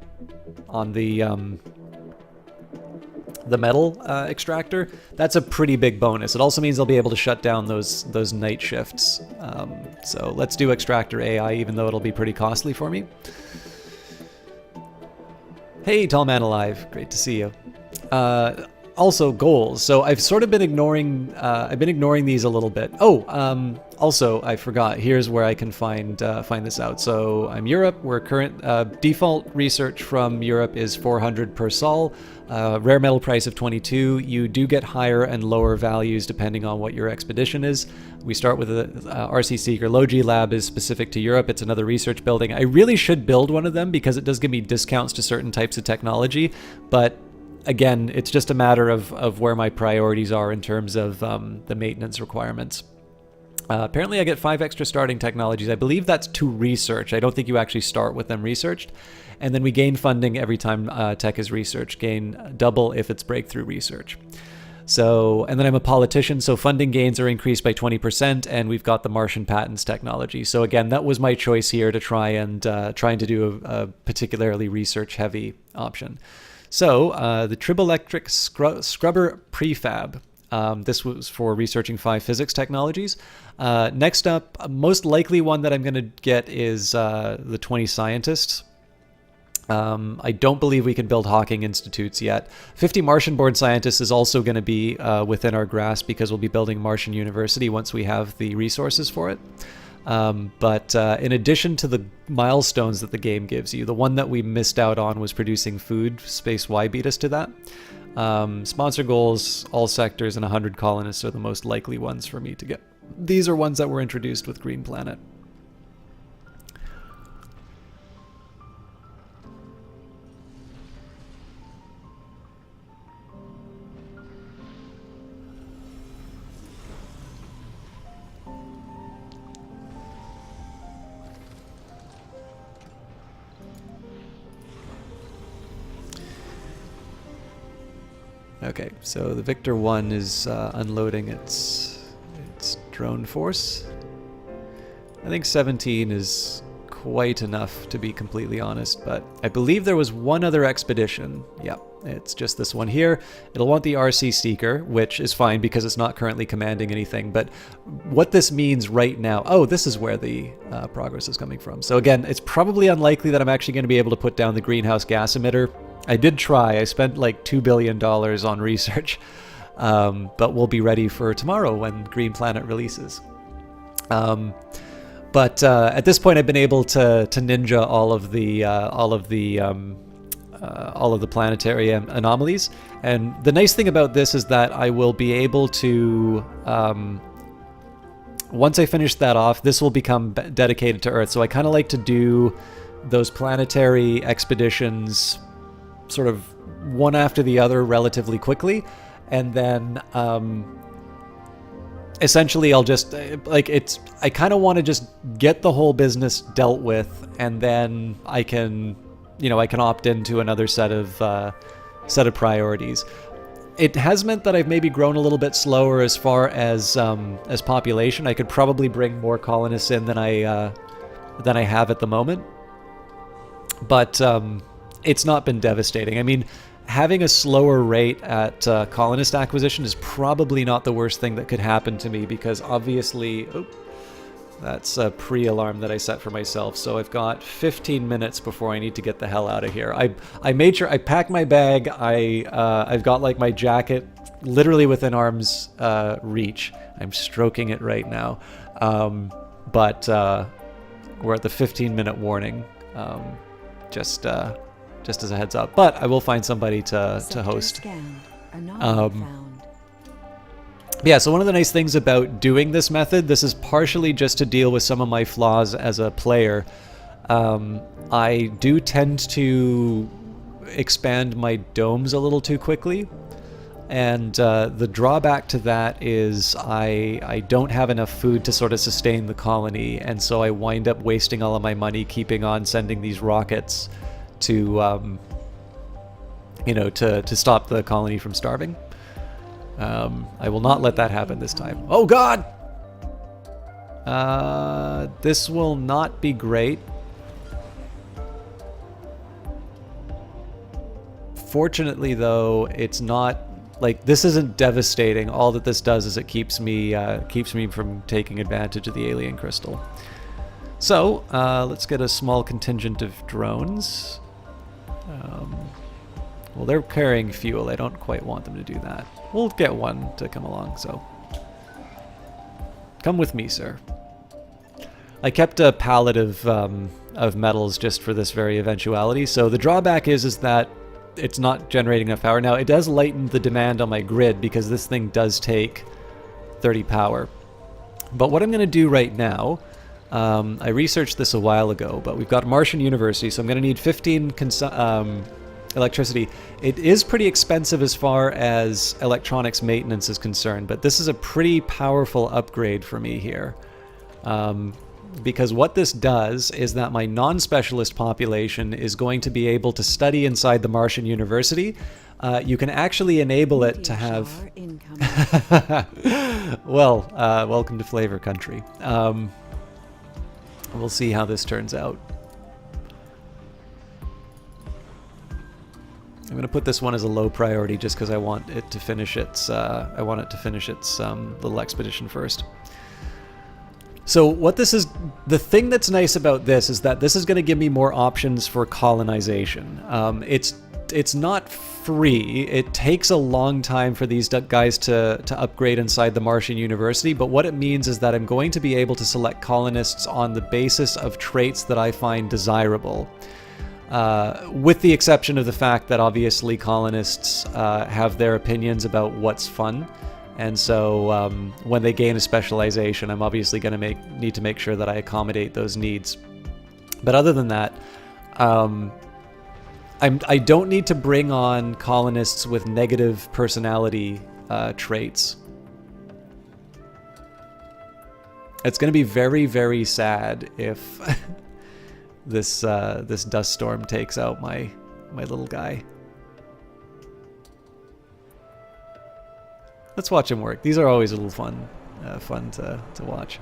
metal extractor, that's a pretty big bonus. It also means I'll be able to shut down those night shifts. So let's do extractor AI, even though it'll be pretty costly for me. Hey, tall man alive, great to see you. Also goals. So I've sort of been ignoring these a little bit. Oh, also I forgot. Here's where I can find this out. So I'm Europe. We're current default research from Europe is 400 per sol. Rare metal price of 22. You do get higher and lower values depending on what your expedition is. We start with a RC Seeker. Logi Lab is specific to Europe. It's another research building. I really should build one of them because it does give me discounts to certain types of technology, but again, it's just a matter of where my priorities are in terms of the maintenance requirements. Apparently I get 5 extra starting technologies. I believe that's to research. I don't think you actually start with them researched. And then we gain funding every time tech is researched. Gain double if it's breakthrough research. So, and then I'm a politician, so funding gains are increased by 20%, and we've got the Martian patents technology. So again, that was my choice here to trying to do a particularly research-heavy option. So the Triboelectric Scrubber Prefab. This was for researching 5 physics technologies. Next up, most likely one that I'm going to get is the 20 scientists. I don't believe we can build Hawking Institutes yet. 50 Martian-born scientists is also going to be within our grasp because we'll be building Martian University once we have the resources for it. But in addition to the milestones that the game gives you, the one that we missed out on was producing food. Space Y beat us to that. Sponsor goals, all sectors, and 100 colonists are the most likely ones for me to get. These are ones that were introduced with Green Planet. Okay, so the Victor 1 is unloading its drone force. I think 17 is quite enough, to be completely honest, but I believe there was one other expedition. Yeah, it's just this one here. It'll want the RC Seeker, which is fine because it's not currently commanding anything, but what this means right now... Oh, this is where the progress is coming from. So again, it's probably unlikely that I'm actually going to be able to put down the greenhouse gas emitter I did try. I spent like $2 billion on research, but we'll be ready for tomorrow when Green Planet releases. But at this point, I've been able to ninja all of the planetary anomalies. And the nice thing about this is that I will be able to, once I finish that off, this will become dedicated to Earth. So I kind of like to do those planetary expeditions sort of one after the other relatively quickly. And then essentially I'll just, I kind of want to just get the whole business dealt with, and then I can opt into another set of priorities. It has meant that I've maybe grown a little bit slower as far as population. I could probably bring more colonists in than I have at the moment, but it's not been devastating. I mean, having a slower rate at colonist acquisition is probably not the worst thing that could happen to me, because obviously, that's a pre-alarm that I set for myself. So I've got 15 minutes before I need to get the hell out of here. I made sure I packed my bag. I've got like my jacket literally within arm's reach. I'm stroking it right now. But we're at the 15-minute warning. Just as a heads up. But I will find somebody to host. Scanned. Anomaly found. Yeah, so one of the nice things about doing this method, this is partially just to deal with some of my flaws as a player. I do tend to expand my domes a little too quickly. And the drawback to that is I don't have enough food to sort of sustain the colony. And so I wind up wasting all of my money keeping on sending these rockets to stop the colony from starving. I will not let that happen this time. Oh God! This will not be great. Fortunately, though, it's not like this isn't devastating. All that this does is it keeps me from taking advantage of the alien crystal. So let's get a small contingent of drones. Well, they're carrying fuel. I don't quite want them to do that. We'll get one to come along, so. Come with me, sir. I kept a pallet of metals just for this very eventuality. So the drawback is that it's not generating enough power. Now, it does lighten the demand on my grid because this thing does take 30 power. But what I'm going to do right now, I researched this a while ago, but we've got Martian University, so I'm going to need 15 electricity. It is pretty expensive as far as electronics maintenance is concerned, but this is a pretty powerful upgrade for me here. Because what this does is that my non-specialist population is going to be able to study inside the Martian University. You can actually enable it to have... Well, welcome to Flavor Country. We'll see how this turns out. I'm going to put this one as a low priority just because I want it to finish its little expedition first. So what this is, the thing that's nice about this is that this is going to give me more options for colonization. It's not free. It takes a long time for these guys to upgrade inside the Martian University, but what it means is that I'm going to be able to select colonists on the basis of traits that I find desirable. With the exception of the fact that obviously colonists have their opinions about what's fun. And so when they gain a specialization, I'm obviously going to need to make sure that I accommodate those needs. But other than that, I don't need to bring on colonists with negative personality traits. It's going to be very, very sad if this dust storm takes out my little guy. Let's watch him work. These are always a little fun to watch.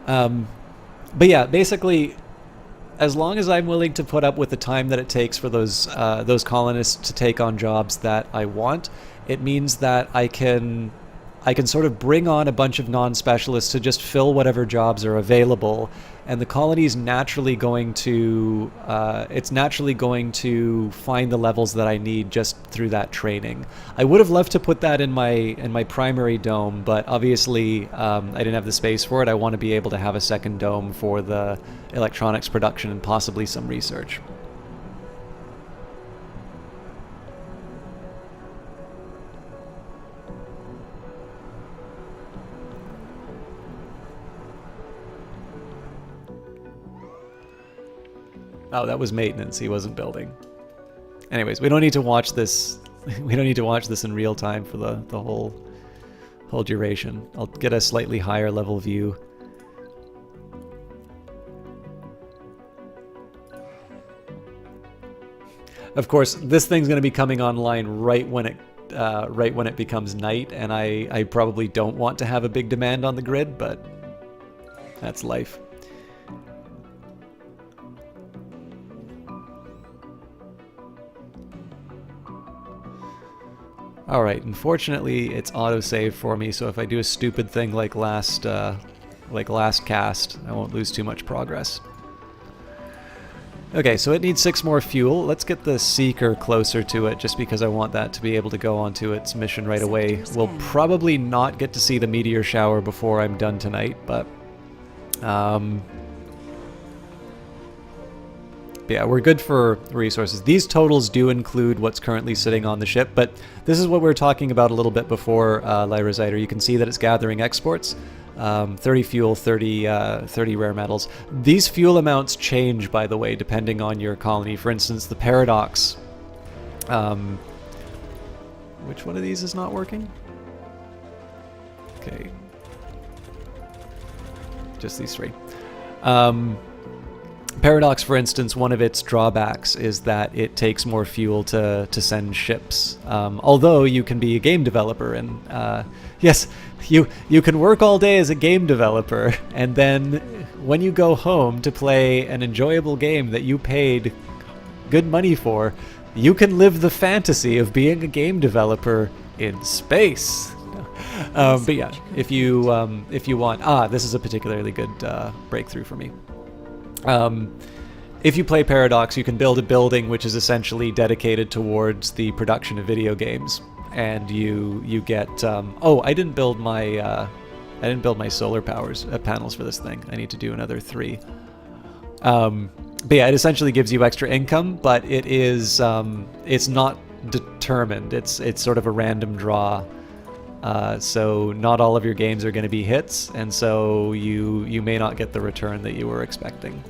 But yeah, basically, as long as I'm willing to put up with the time that it takes for those colonists to take on jobs that I want, it means that I can I can sort of bring on a bunch of non-specialists to just fill whatever jobs are available, and the colony is naturally going to find the levels that I need just through that training. I would have loved to put that in my primary dome, but obviously I didn't have the space for it. I want to be able to have a second dome for the electronics production and possibly some research. Oh, that was maintenance. He wasn't building. Anyways, we don't need to watch this. We don't need to watch this in real time for the whole duration. I'll get a slightly higher level view. Of course, this thing's going to be coming online right when it becomes night, and I probably don't want to have a big demand on the grid, but that's life. Alright, unfortunately it's autosave for me, so if I do a stupid thing like last cast, I won't lose too much progress. Okay, so it needs 6 more fuel. Let's get the Seeker closer to it, just because I want that to be able to go onto its mission right away. We'll probably not get to see the meteor shower before I'm done tonight, but yeah, we're good for resources. These totals do include what's currently sitting on the ship, but this is what we were talking about a little bit before, Lyra Zyder. You can see that it's gathering exports. 30 fuel, 30 rare metals. These fuel amounts change, by the way, depending on your colony. For instance, the Paradox. Which one of these is not working? Okay. Just these 3. Paradox, for instance, one of its drawbacks is that it takes more fuel to send ships. Although you can be a game developer, and yes, you can work all day as a game developer, and then when you go home to play an enjoyable game that you paid good money for, you can live the fantasy of being a game developer in space. But yeah, if you want, this is a particularly good breakthrough for me. If you play Paradox, you can build a building which is essentially dedicated towards the production of video games, and you get. I didn't build my solar panels for this thing. I need to do another 3. But yeah, it essentially gives you extra income, but it is it's not determined. It's sort of a random draw. So not all of your games are going to be hits, and so you may not get the return that you were expecting.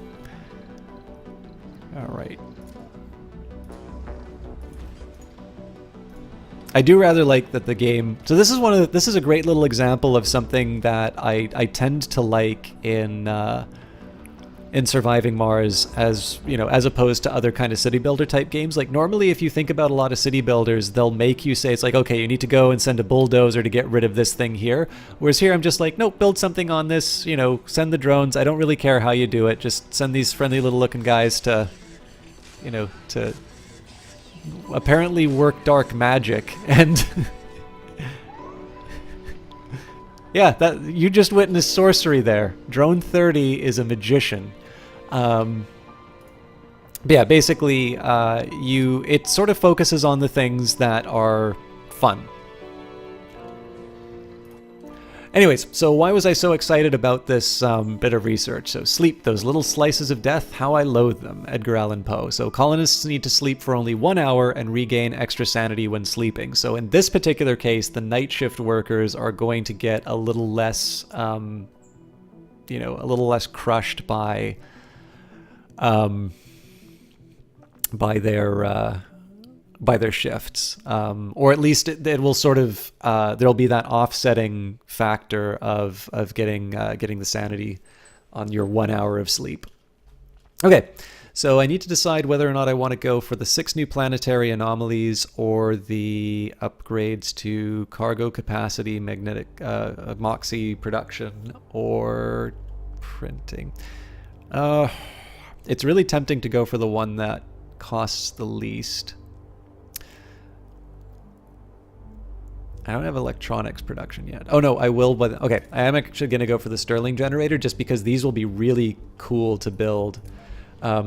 All right. I do rather like that the game. So this is a great little example of something that I tend to like in Surviving Mars, as opposed to other kind of city builder type games. Like normally, if you think about a lot of city builders, they'll make you say it's like, okay, you need to go and send a bulldozer to get rid of this thing here. Whereas here, I'm just like, nope, build something on this. Send the drones. I don't really care how you do it. Just send these friendly little looking guys to apparently work dark magic, and yeah, that you just witnessed sorcery there. Drone 30 is a magician. But yeah, basically, it sort of focuses on the things that are fun. Anyways, so why was I so excited about this bit of research? So sleep, those little slices of death, how I loathe them, Edgar Allan Poe. So colonists need to sleep for only 1 hour and regain extra sanity when sleeping. So in this particular case, the night shift workers are going to get a little less, crushed by their shifts, or at least it will sort of there'll be that offsetting factor of getting the sanity on your 1 hour of sleep. Okay, so I need to decide whether or not I want to go for the 6 new planetary anomalies or the upgrades to cargo capacity, magnetic MOXIE production, or printing. It's really tempting to go for the one that costs the least. I don't have electronics production yet. Oh no, I will, but okay. I am actually going to go for the Stirling generator just because these will be really cool to build.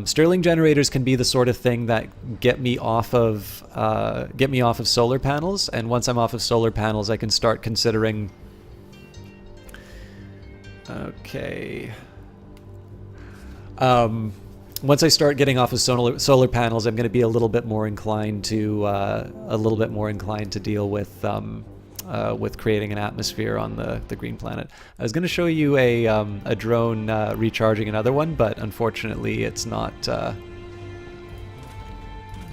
Stirling generators can be the sort of thing that get me off of solar panels, and once I'm off of solar panels, I can start considering. Okay. Once I start getting off of solar panels, I'm going to be a little bit more inclined to deal with creating an atmosphere on the green planet. I was going to show you a drone recharging another one, but unfortunately, it's not.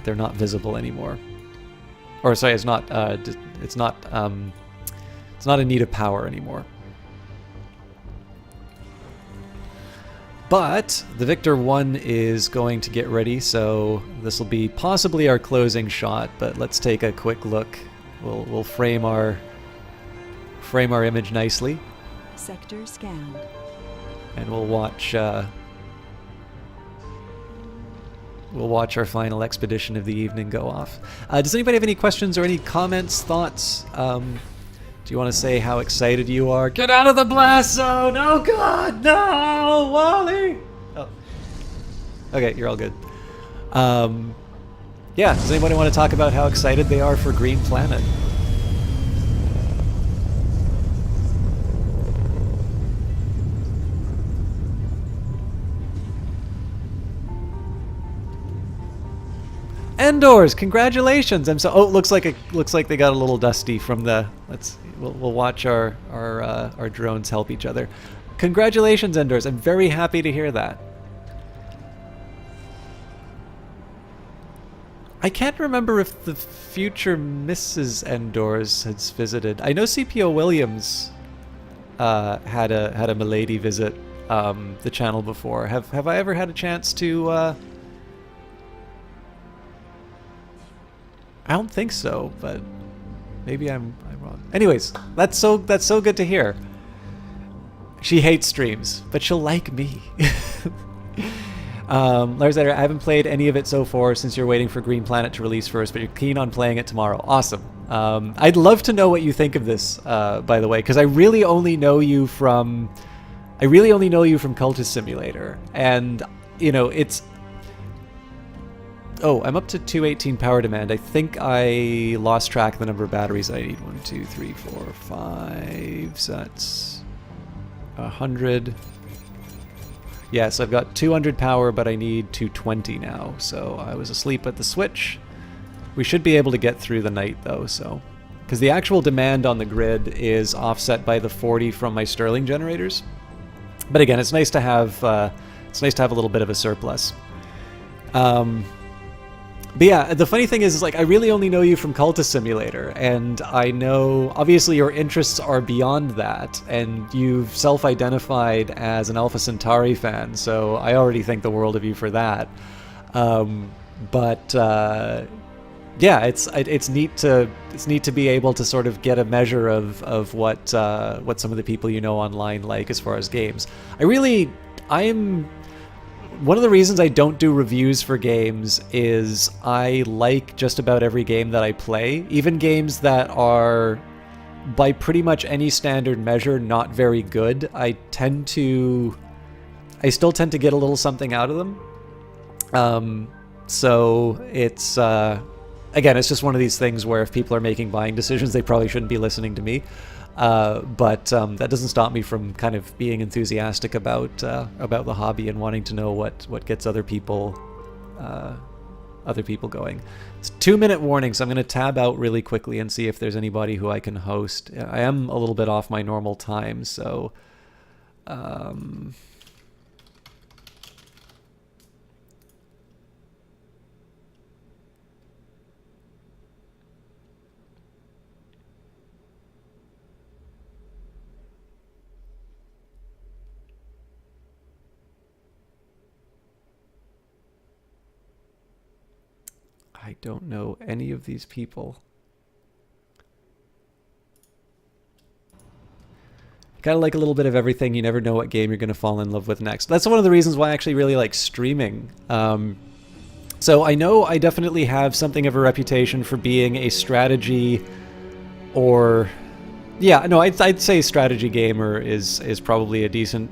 They're not visible anymore. Or sorry, it's not. It's not in need of power anymore. But the Victor 1 is going to get ready, so this will be possibly our closing shot. But let's take a quick look. We'll frame our image nicely. Sector scanned. And we'll watch our final expedition of the evening go off. Does anybody have any questions or any comments, thoughts? Do you want to say how excited you are? Get out of the blast zone! Oh God, no, Wally! Oh. Okay, you're all good. Yeah, does anybody want to talk about how excited they are for Green Planet? Endors, congratulations! I'm so. Oh, looks like they got a little dusty from the. We'll watch our drones help each other. Congratulations, Endors! I'm very happy to hear that. I can't remember if the future Mrs. Endors has visited. I know CPO Williams had a milady visit the channel before. Have I ever had a chance to? I don't think so, but maybe I'm wrong. Anyways, that's so good to hear. She hates streams, but she'll like me. Lars Eder, I haven't played any of it so far since you're waiting for Green Planet to release first, but you're keen on playing it tomorrow. Awesome. I'd love to know what you think of this, by the way, because I really only know you from Cultist Simulator, and you know it's. Oh, I'm up to 218 power demand. I think I lost track of the number of batteries I need. 1, 2, 3, 4, 5. So that's 100. Yeah, so I've got 200 power, but I need 220 now. So I was asleep at the switch. We should be able to get through the night, though. So, because the actual demand on the grid is offset by the 40 from my Stirling generators. But again, it's nice to have a little bit of a surplus. But yeah, the funny thing is like I really only know you from Cultist Simulator, and I know obviously your interests are beyond that, and you've self-identified as an Alpha Centauri fan, so I already think the world of you for that. Yeah, it's neat to be able to sort of get a measure of what some of the people you know online like as far as games. One of the reasons I don't do reviews for games is I like just about every game that I play, even games that are, by pretty much any standard measure, not very good. I still tend to get a little something out of them. So it's, again, it's just one of these things where if people are making buying decisions, they probably shouldn't be listening to me. But that doesn't stop me from kind of being enthusiastic about the hobby and wanting to know what gets other people going. It's 2-minute warning, so I'm going to tab out really quickly and see if there's anybody who I can host. I am a little bit off my normal time, so I don't know any of these people. Kind of like a little bit of everything. You never know what game you're going to fall in love with next. That's one of the reasons why I actually really like streaming. So I know I definitely have something of a reputation for being a strategy or yeah, no, I'd say strategy gamer is probably a decent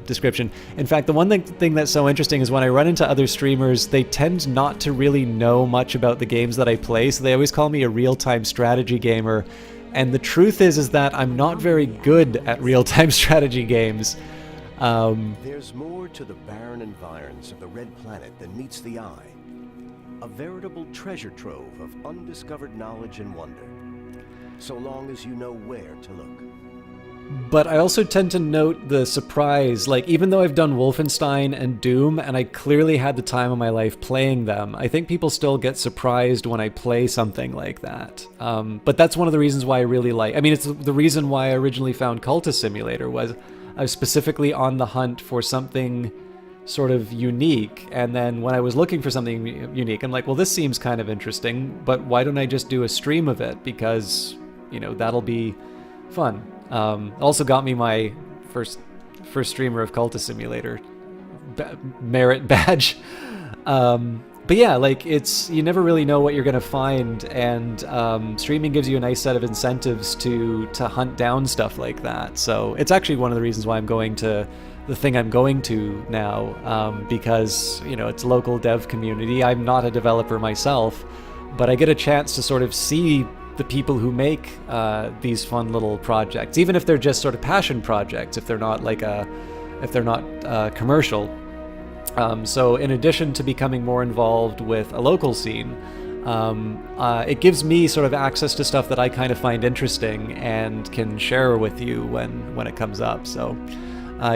description. In fact, the one thing that's so interesting is when I run into other streamers, they tend not to really know much about the games that I play, so they always call me a real-time strategy gamer. And the truth is that I'm not very good at real-time strategy games. There's more to the barren environs of the Red Planet than meets the eye. A veritable treasure trove of undiscovered knowledge and wonder. So long as you know where to look. But I also tend to note the surprise, like even though I've done Wolfenstein and Doom, and I clearly had the time of my life playing them, I think people still get surprised when I play something like that. But that's one of the reasons why I really like, I mean, it's the reason why I originally found Cultist Simulator, was I was specifically on the hunt for something sort of unique, and then when I was looking for something unique, I'm like, well, this seems kind of interesting, but why don't I just do a stream of it? Because, you know, that'll be fun. Also got me my first streamer of Cultist Simulator merit badge. But yeah, like you never really know what you're gonna find, and streaming gives you a nice set of incentives to hunt down stuff like that. So it's actually one of the reasons why I'm going to the thing I'm going to now, because, you know, it's a local dev community. I'm not a developer myself, but I get a chance to sort of see the people who make these fun little projects, even if they're just sort of passion projects, if they're not commercial. So in addition to becoming more involved with a local scene, it gives me sort of access to stuff that I kind of find interesting and can share with you when it comes up. So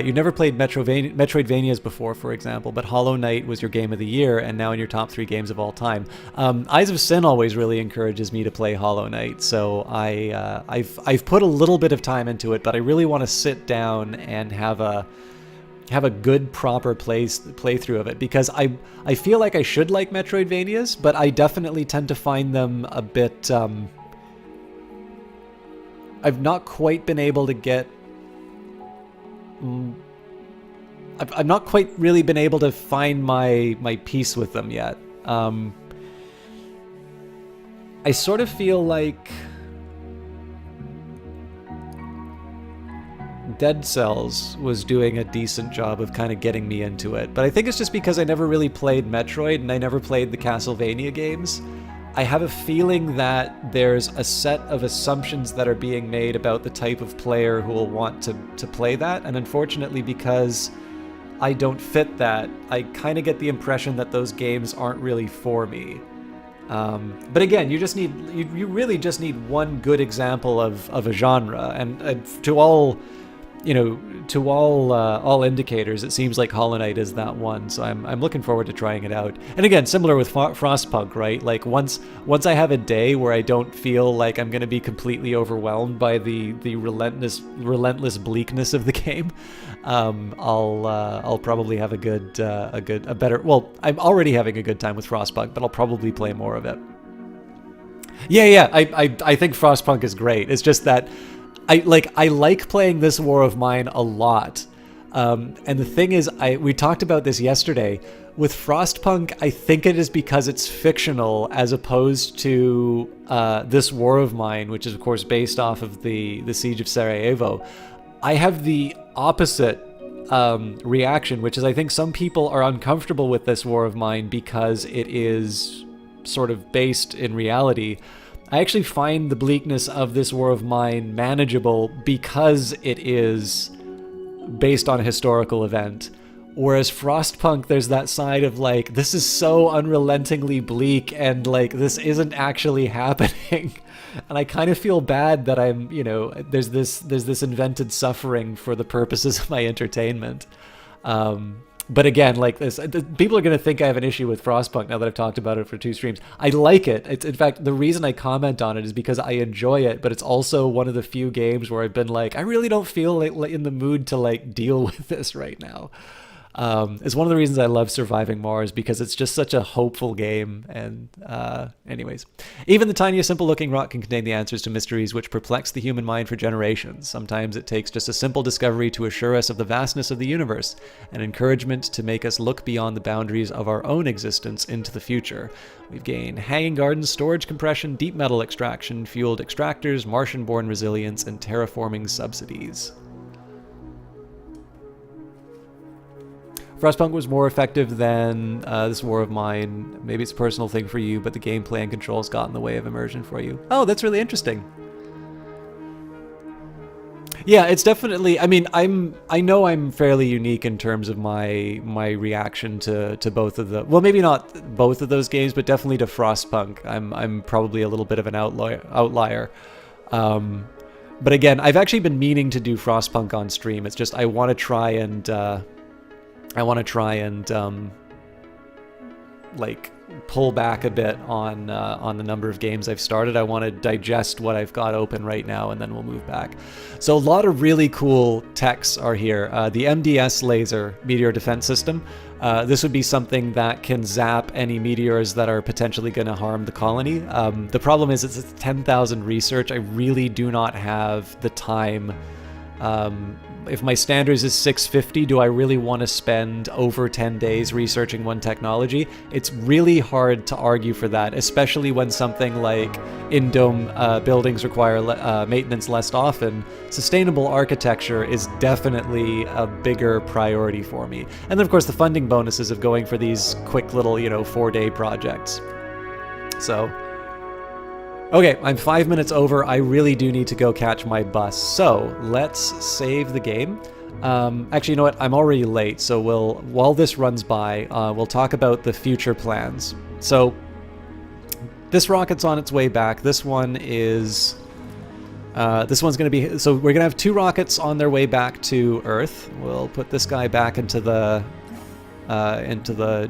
you never played Metroidvanias before, for example, but Hollow Knight was your game of the year and now in your top 3 games of all time. Eyes of Sin always really encourages me to play Hollow Knight, so I've put a little bit of time into it, but I really want to sit down and have a good proper playthrough of it, because I feel like I should like Metroidvanias, but I definitely tend to find them a bit I've not quite been able to get I've not quite really been able to find my peace with them yet. I sort of feel like Dead Cells was doing a decent job of kind of getting me into it, but I think it's just because I never really played Metroid and I never played the Castlevania games. I have a feeling that there's a set of assumptions that are being made about the type of player who will want to play that, and unfortunately, because I don't fit that, I kind of get the impression that those games aren't really for me. But again, you really just need one good example of a genre, and to all all indicators, it seems like Hollow Knight is that one. So I'm looking forward to trying it out. And again, similar with Frostpunk, right? Like once I have a day where I don't feel like I'm going to be completely overwhelmed by the relentless bleakness of the game, I'll probably have a better. Well, I'm already having a good time with Frostpunk, but I'll probably play more of it. Yeah. I think Frostpunk is great. It's just that I like playing this War of Mine a lot. And the thing is, we talked about this yesterday. With Frostpunk, I think it is because it's fictional as opposed to this War of Mine, which is, of course, based off of the Siege of Sarajevo. I have the opposite reaction, which is I think some people are uncomfortable with this War of Mine because it is sort of based in reality. I actually find the bleakness of this War of Mine manageable because it is based on a historical event. Whereas Frostpunk, there's that side of like, this is so unrelentingly bleak and like, this isn't actually happening. And I kind of feel bad that I'm, there's this invented suffering for the purposes of my entertainment. But again, like this, people are going to think I have an issue with Frostpunk now that I've talked about it for 2 streams. I like it. It's, in fact, the reason I comment on it is because I enjoy it, but it's also one of the few games where I've been like, I really don't feel like in the mood to like deal with this right now. It's one of the reasons I love Surviving Mars, because it's just such a hopeful game. And anyways, even the tiniest simple looking rock can contain the answers to mysteries which perplex the human mind for generations. Sometimes it takes just a simple discovery to assure us of the vastness of the universe, an encouragement to make us look beyond the boundaries of our own existence into the future. We've gained hanging gardens, storage compression, deep metal extraction, fueled extractors, Martian-born resilience, and terraforming subsidies. Frostpunk was more effective than This War of Mine. Maybe it's a personal thing for you, but the gameplay and controls got in the way of immersion for you. Oh, that's really interesting. Yeah, it's definitely. I mean, I know I'm fairly unique in terms of my reaction to both of the. Well, maybe not both of those games, but definitely to Frostpunk. I'm probably a little bit of an outlier. But again, I've actually been meaning to do Frostpunk on stream. It's just I want to try and. Like pull back a bit on the number of games I've started. I want to digest what I've got open right now, and then we'll move back. So a lot of really cool techs are here. The MDS laser, Meteor Defense System. This would be something that can zap any meteors that are potentially going to harm the colony. The problem is it's 10,000 research. I really do not have the time. If my standards is 650, do I really want to spend over 10 days researching one technology? It's really hard to argue for that, especially when something like in-dome buildings require maintenance less often. Sustainable architecture is definitely a bigger priority for me. And then, of course, the funding bonuses of going for these quick little, 4-day projects. So... okay, I'm 5 minutes over. I really do need to go catch my bus. So let's save the game. Actually, you know what? I'm already late. So while this runs by, we'll talk about the future plans. So this rocket's on its way back. This one is... this one's going to be... So we're going to have 2 rockets on their way back to Earth. We'll put this guy back into the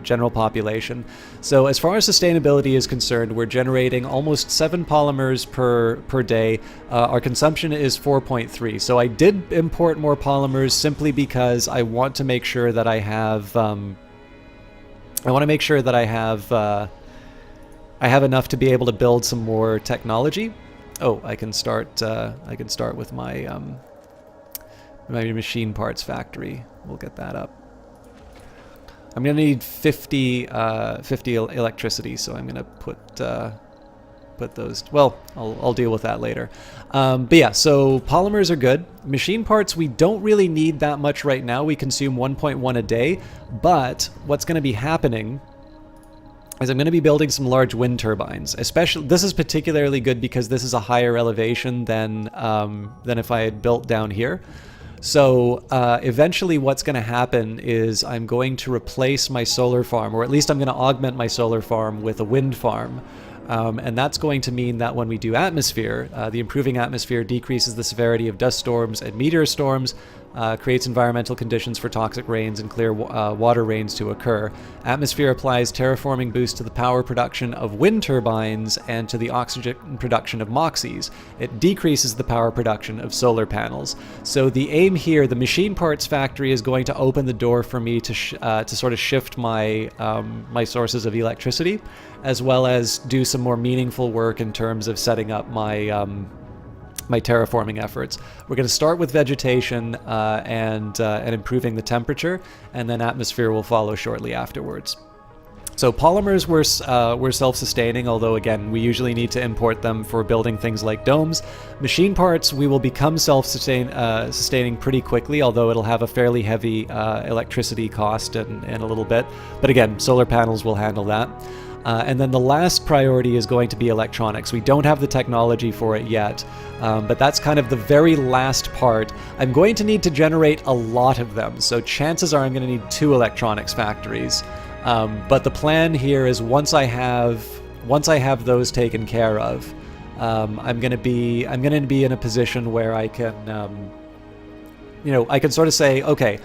general population. So as far as sustainability is concerned, we're generating almost 7 polymers per day. Our consumption is 4.3. So I did import more polymers simply because I want to make sure that I have I have enough to be able to build some more technology. Oh, I can start with my my machine parts factory. We'll get that up. I'm going to need 50 electricity, so I'm going to put those... Well, I'll deal with that later. But yeah, so polymers are good. Machine parts, we don't really need that much right now. We consume 1.1 a day, but what's going to be happening is I'm going to be building some large wind turbines. Especially, this is particularly good because this is a higher elevation than if I had built down here. So eventually what's going to happen is I'm going to replace my solar farm, or at least I'm going to augment my solar farm with a wind farm. And that's going to mean that when we do atmosphere, the improving atmosphere decreases the severity of dust storms and meteor storms, creates environmental conditions for toxic rains and clear water rains to occur. Atmosphere applies terraforming boost to the power production of wind turbines and to the oxygen production of MOXIEs. It decreases the power production of solar panels. So the aim here, the machine parts factory, is going to open the door for me to sort of shift my my sources of electricity, as well as do some more meaningful work in terms of setting up my my terraforming efforts. We're going to start with vegetation and improving the temperature, and then atmosphere will follow shortly afterwards. So polymers were self-sustaining, although again we usually need to import them for building things like domes. Machine parts we will become sustaining pretty quickly, although it'll have a fairly heavy electricity cost in a little bit. But again, solar panels will handle that. And then the last priority is going to be electronics. We don't have the technology for it yet, but that's kind of the very last part. I'm going to need to generate a lot of them, so chances are I'm going to need 2 electronics factories. But the plan here is once I have those taken care of, I'm going to be in a position where I can, I can sort of say, okay,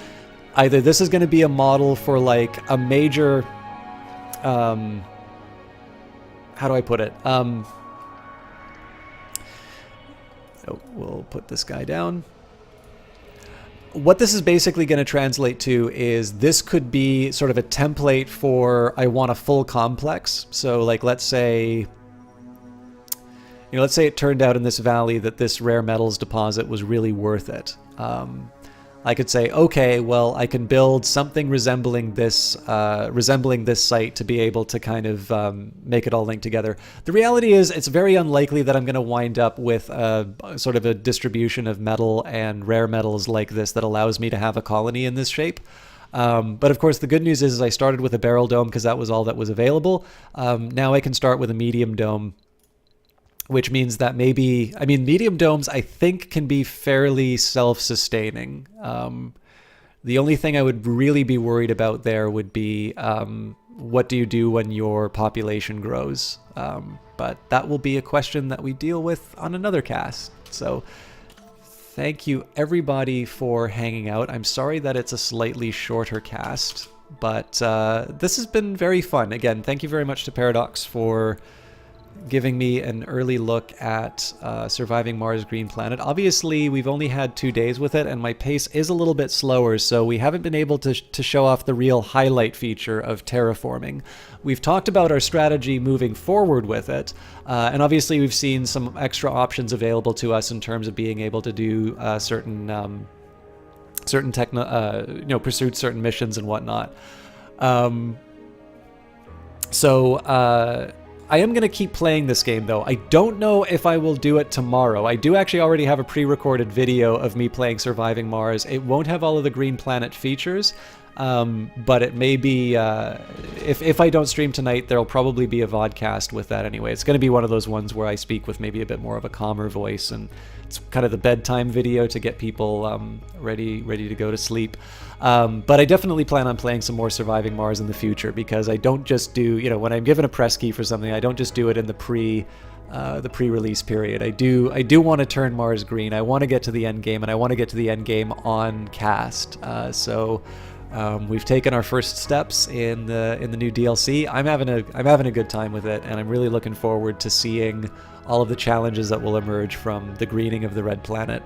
either this is going to be a model for like a major. How do I put it? We'll put this guy down. what this is basically going to translate to is this could be sort of a template for I want a full complex. So like let's say it turned out in this valley that this rare metals deposit was really worth it. I could say, okay, well, I can build something resembling this site to be able to kind of make it all link together. The reality is it's very unlikely that I'm going to wind up with sort of a distribution of metal and rare metals like this that allows me to have a colony in this shape. But of course, the good news is I started with a barrel dome because that was all that was available. Now I can start with a medium dome, which means that medium domes I think can be fairly self-sustaining. The only thing I would really be worried about there would be what do you do when your population grows? But that will be a question that we deal with on another cast. So thank you everybody for hanging out. I'm sorry that it's a slightly shorter cast, but this has been very fun. Again, thank you very much to Paradox for giving me an early look at Surviving Mars Green Planet. Obviously, we've only had 2 days with it, and my pace is a little bit slower, so we haven't been able to show off the real highlight feature of terraforming. We've talked about our strategy moving forward with it, and obviously we've seen some extra options available to us in terms of being able to do certain pursuits, certain missions and whatnot. I am going to keep playing this game, though. I don't know if I will do it tomorrow. I do actually already have a pre-recorded video of me playing Surviving Mars. It won't have all of the Green Planet features, but it may be... if I don't stream tonight, there'll probably be a vodcast with that anyway. It's going to be one of those ones where I speak with maybe a bit more of a calmer voice, and it's kind of the bedtime video to get people ready to go to sleep. But I definitely plan on playing some more Surviving Mars in the future, because I don't just do, when I'm given a press key for something, I don't just do it in the pre-release period. I do want to turn Mars green. I want to get to the end game, and I want to get to the end game on cast. So we've taken our first steps in the new DLC. I'm having a good time with it, and I'm really looking forward to seeing all of the challenges that will emerge from the greening of the red planet.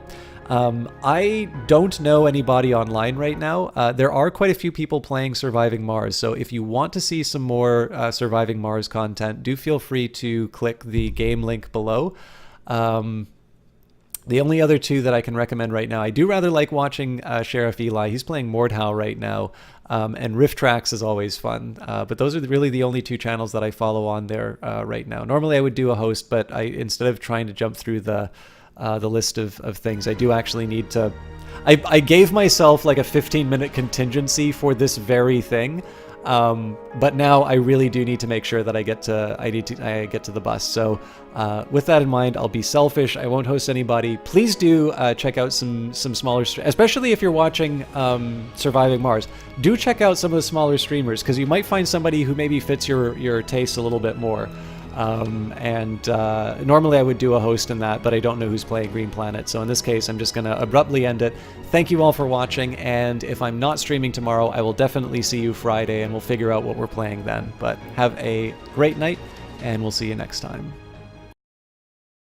I don't know anybody online right now. There are quite a few people playing Surviving Mars, so if you want to see some more Surviving Mars content, do feel free to click the game link below. The only other two that I can recommend right now, I do rather like watching Sheriff Eli. He's playing Mordhau right now, and Rift Tracks is always fun. But those are really the only two channels that I follow on there right now. Normally I would do a host, but instead of trying to jump through the list of things, I do actually need to... I gave myself like a 15-minute contingency for this very thing, but now I really do need to make sure that I get to the bus. So with that in mind, I'll be selfish. I won't host anybody. Please do check out some smaller, especially if you're watching Surviving Mars. Do check out some of the smaller streamers, because you might find somebody who maybe fits your taste a little bit more. Normally I would do a host in that, but I don't know who's playing Green Planet, so in this case I'm just going to abruptly end it. Thank you all for watching, and if I'm not streaming tomorrow, I will definitely see you Friday, and we'll figure out what we're playing then. But have a great night, and we'll see you next time.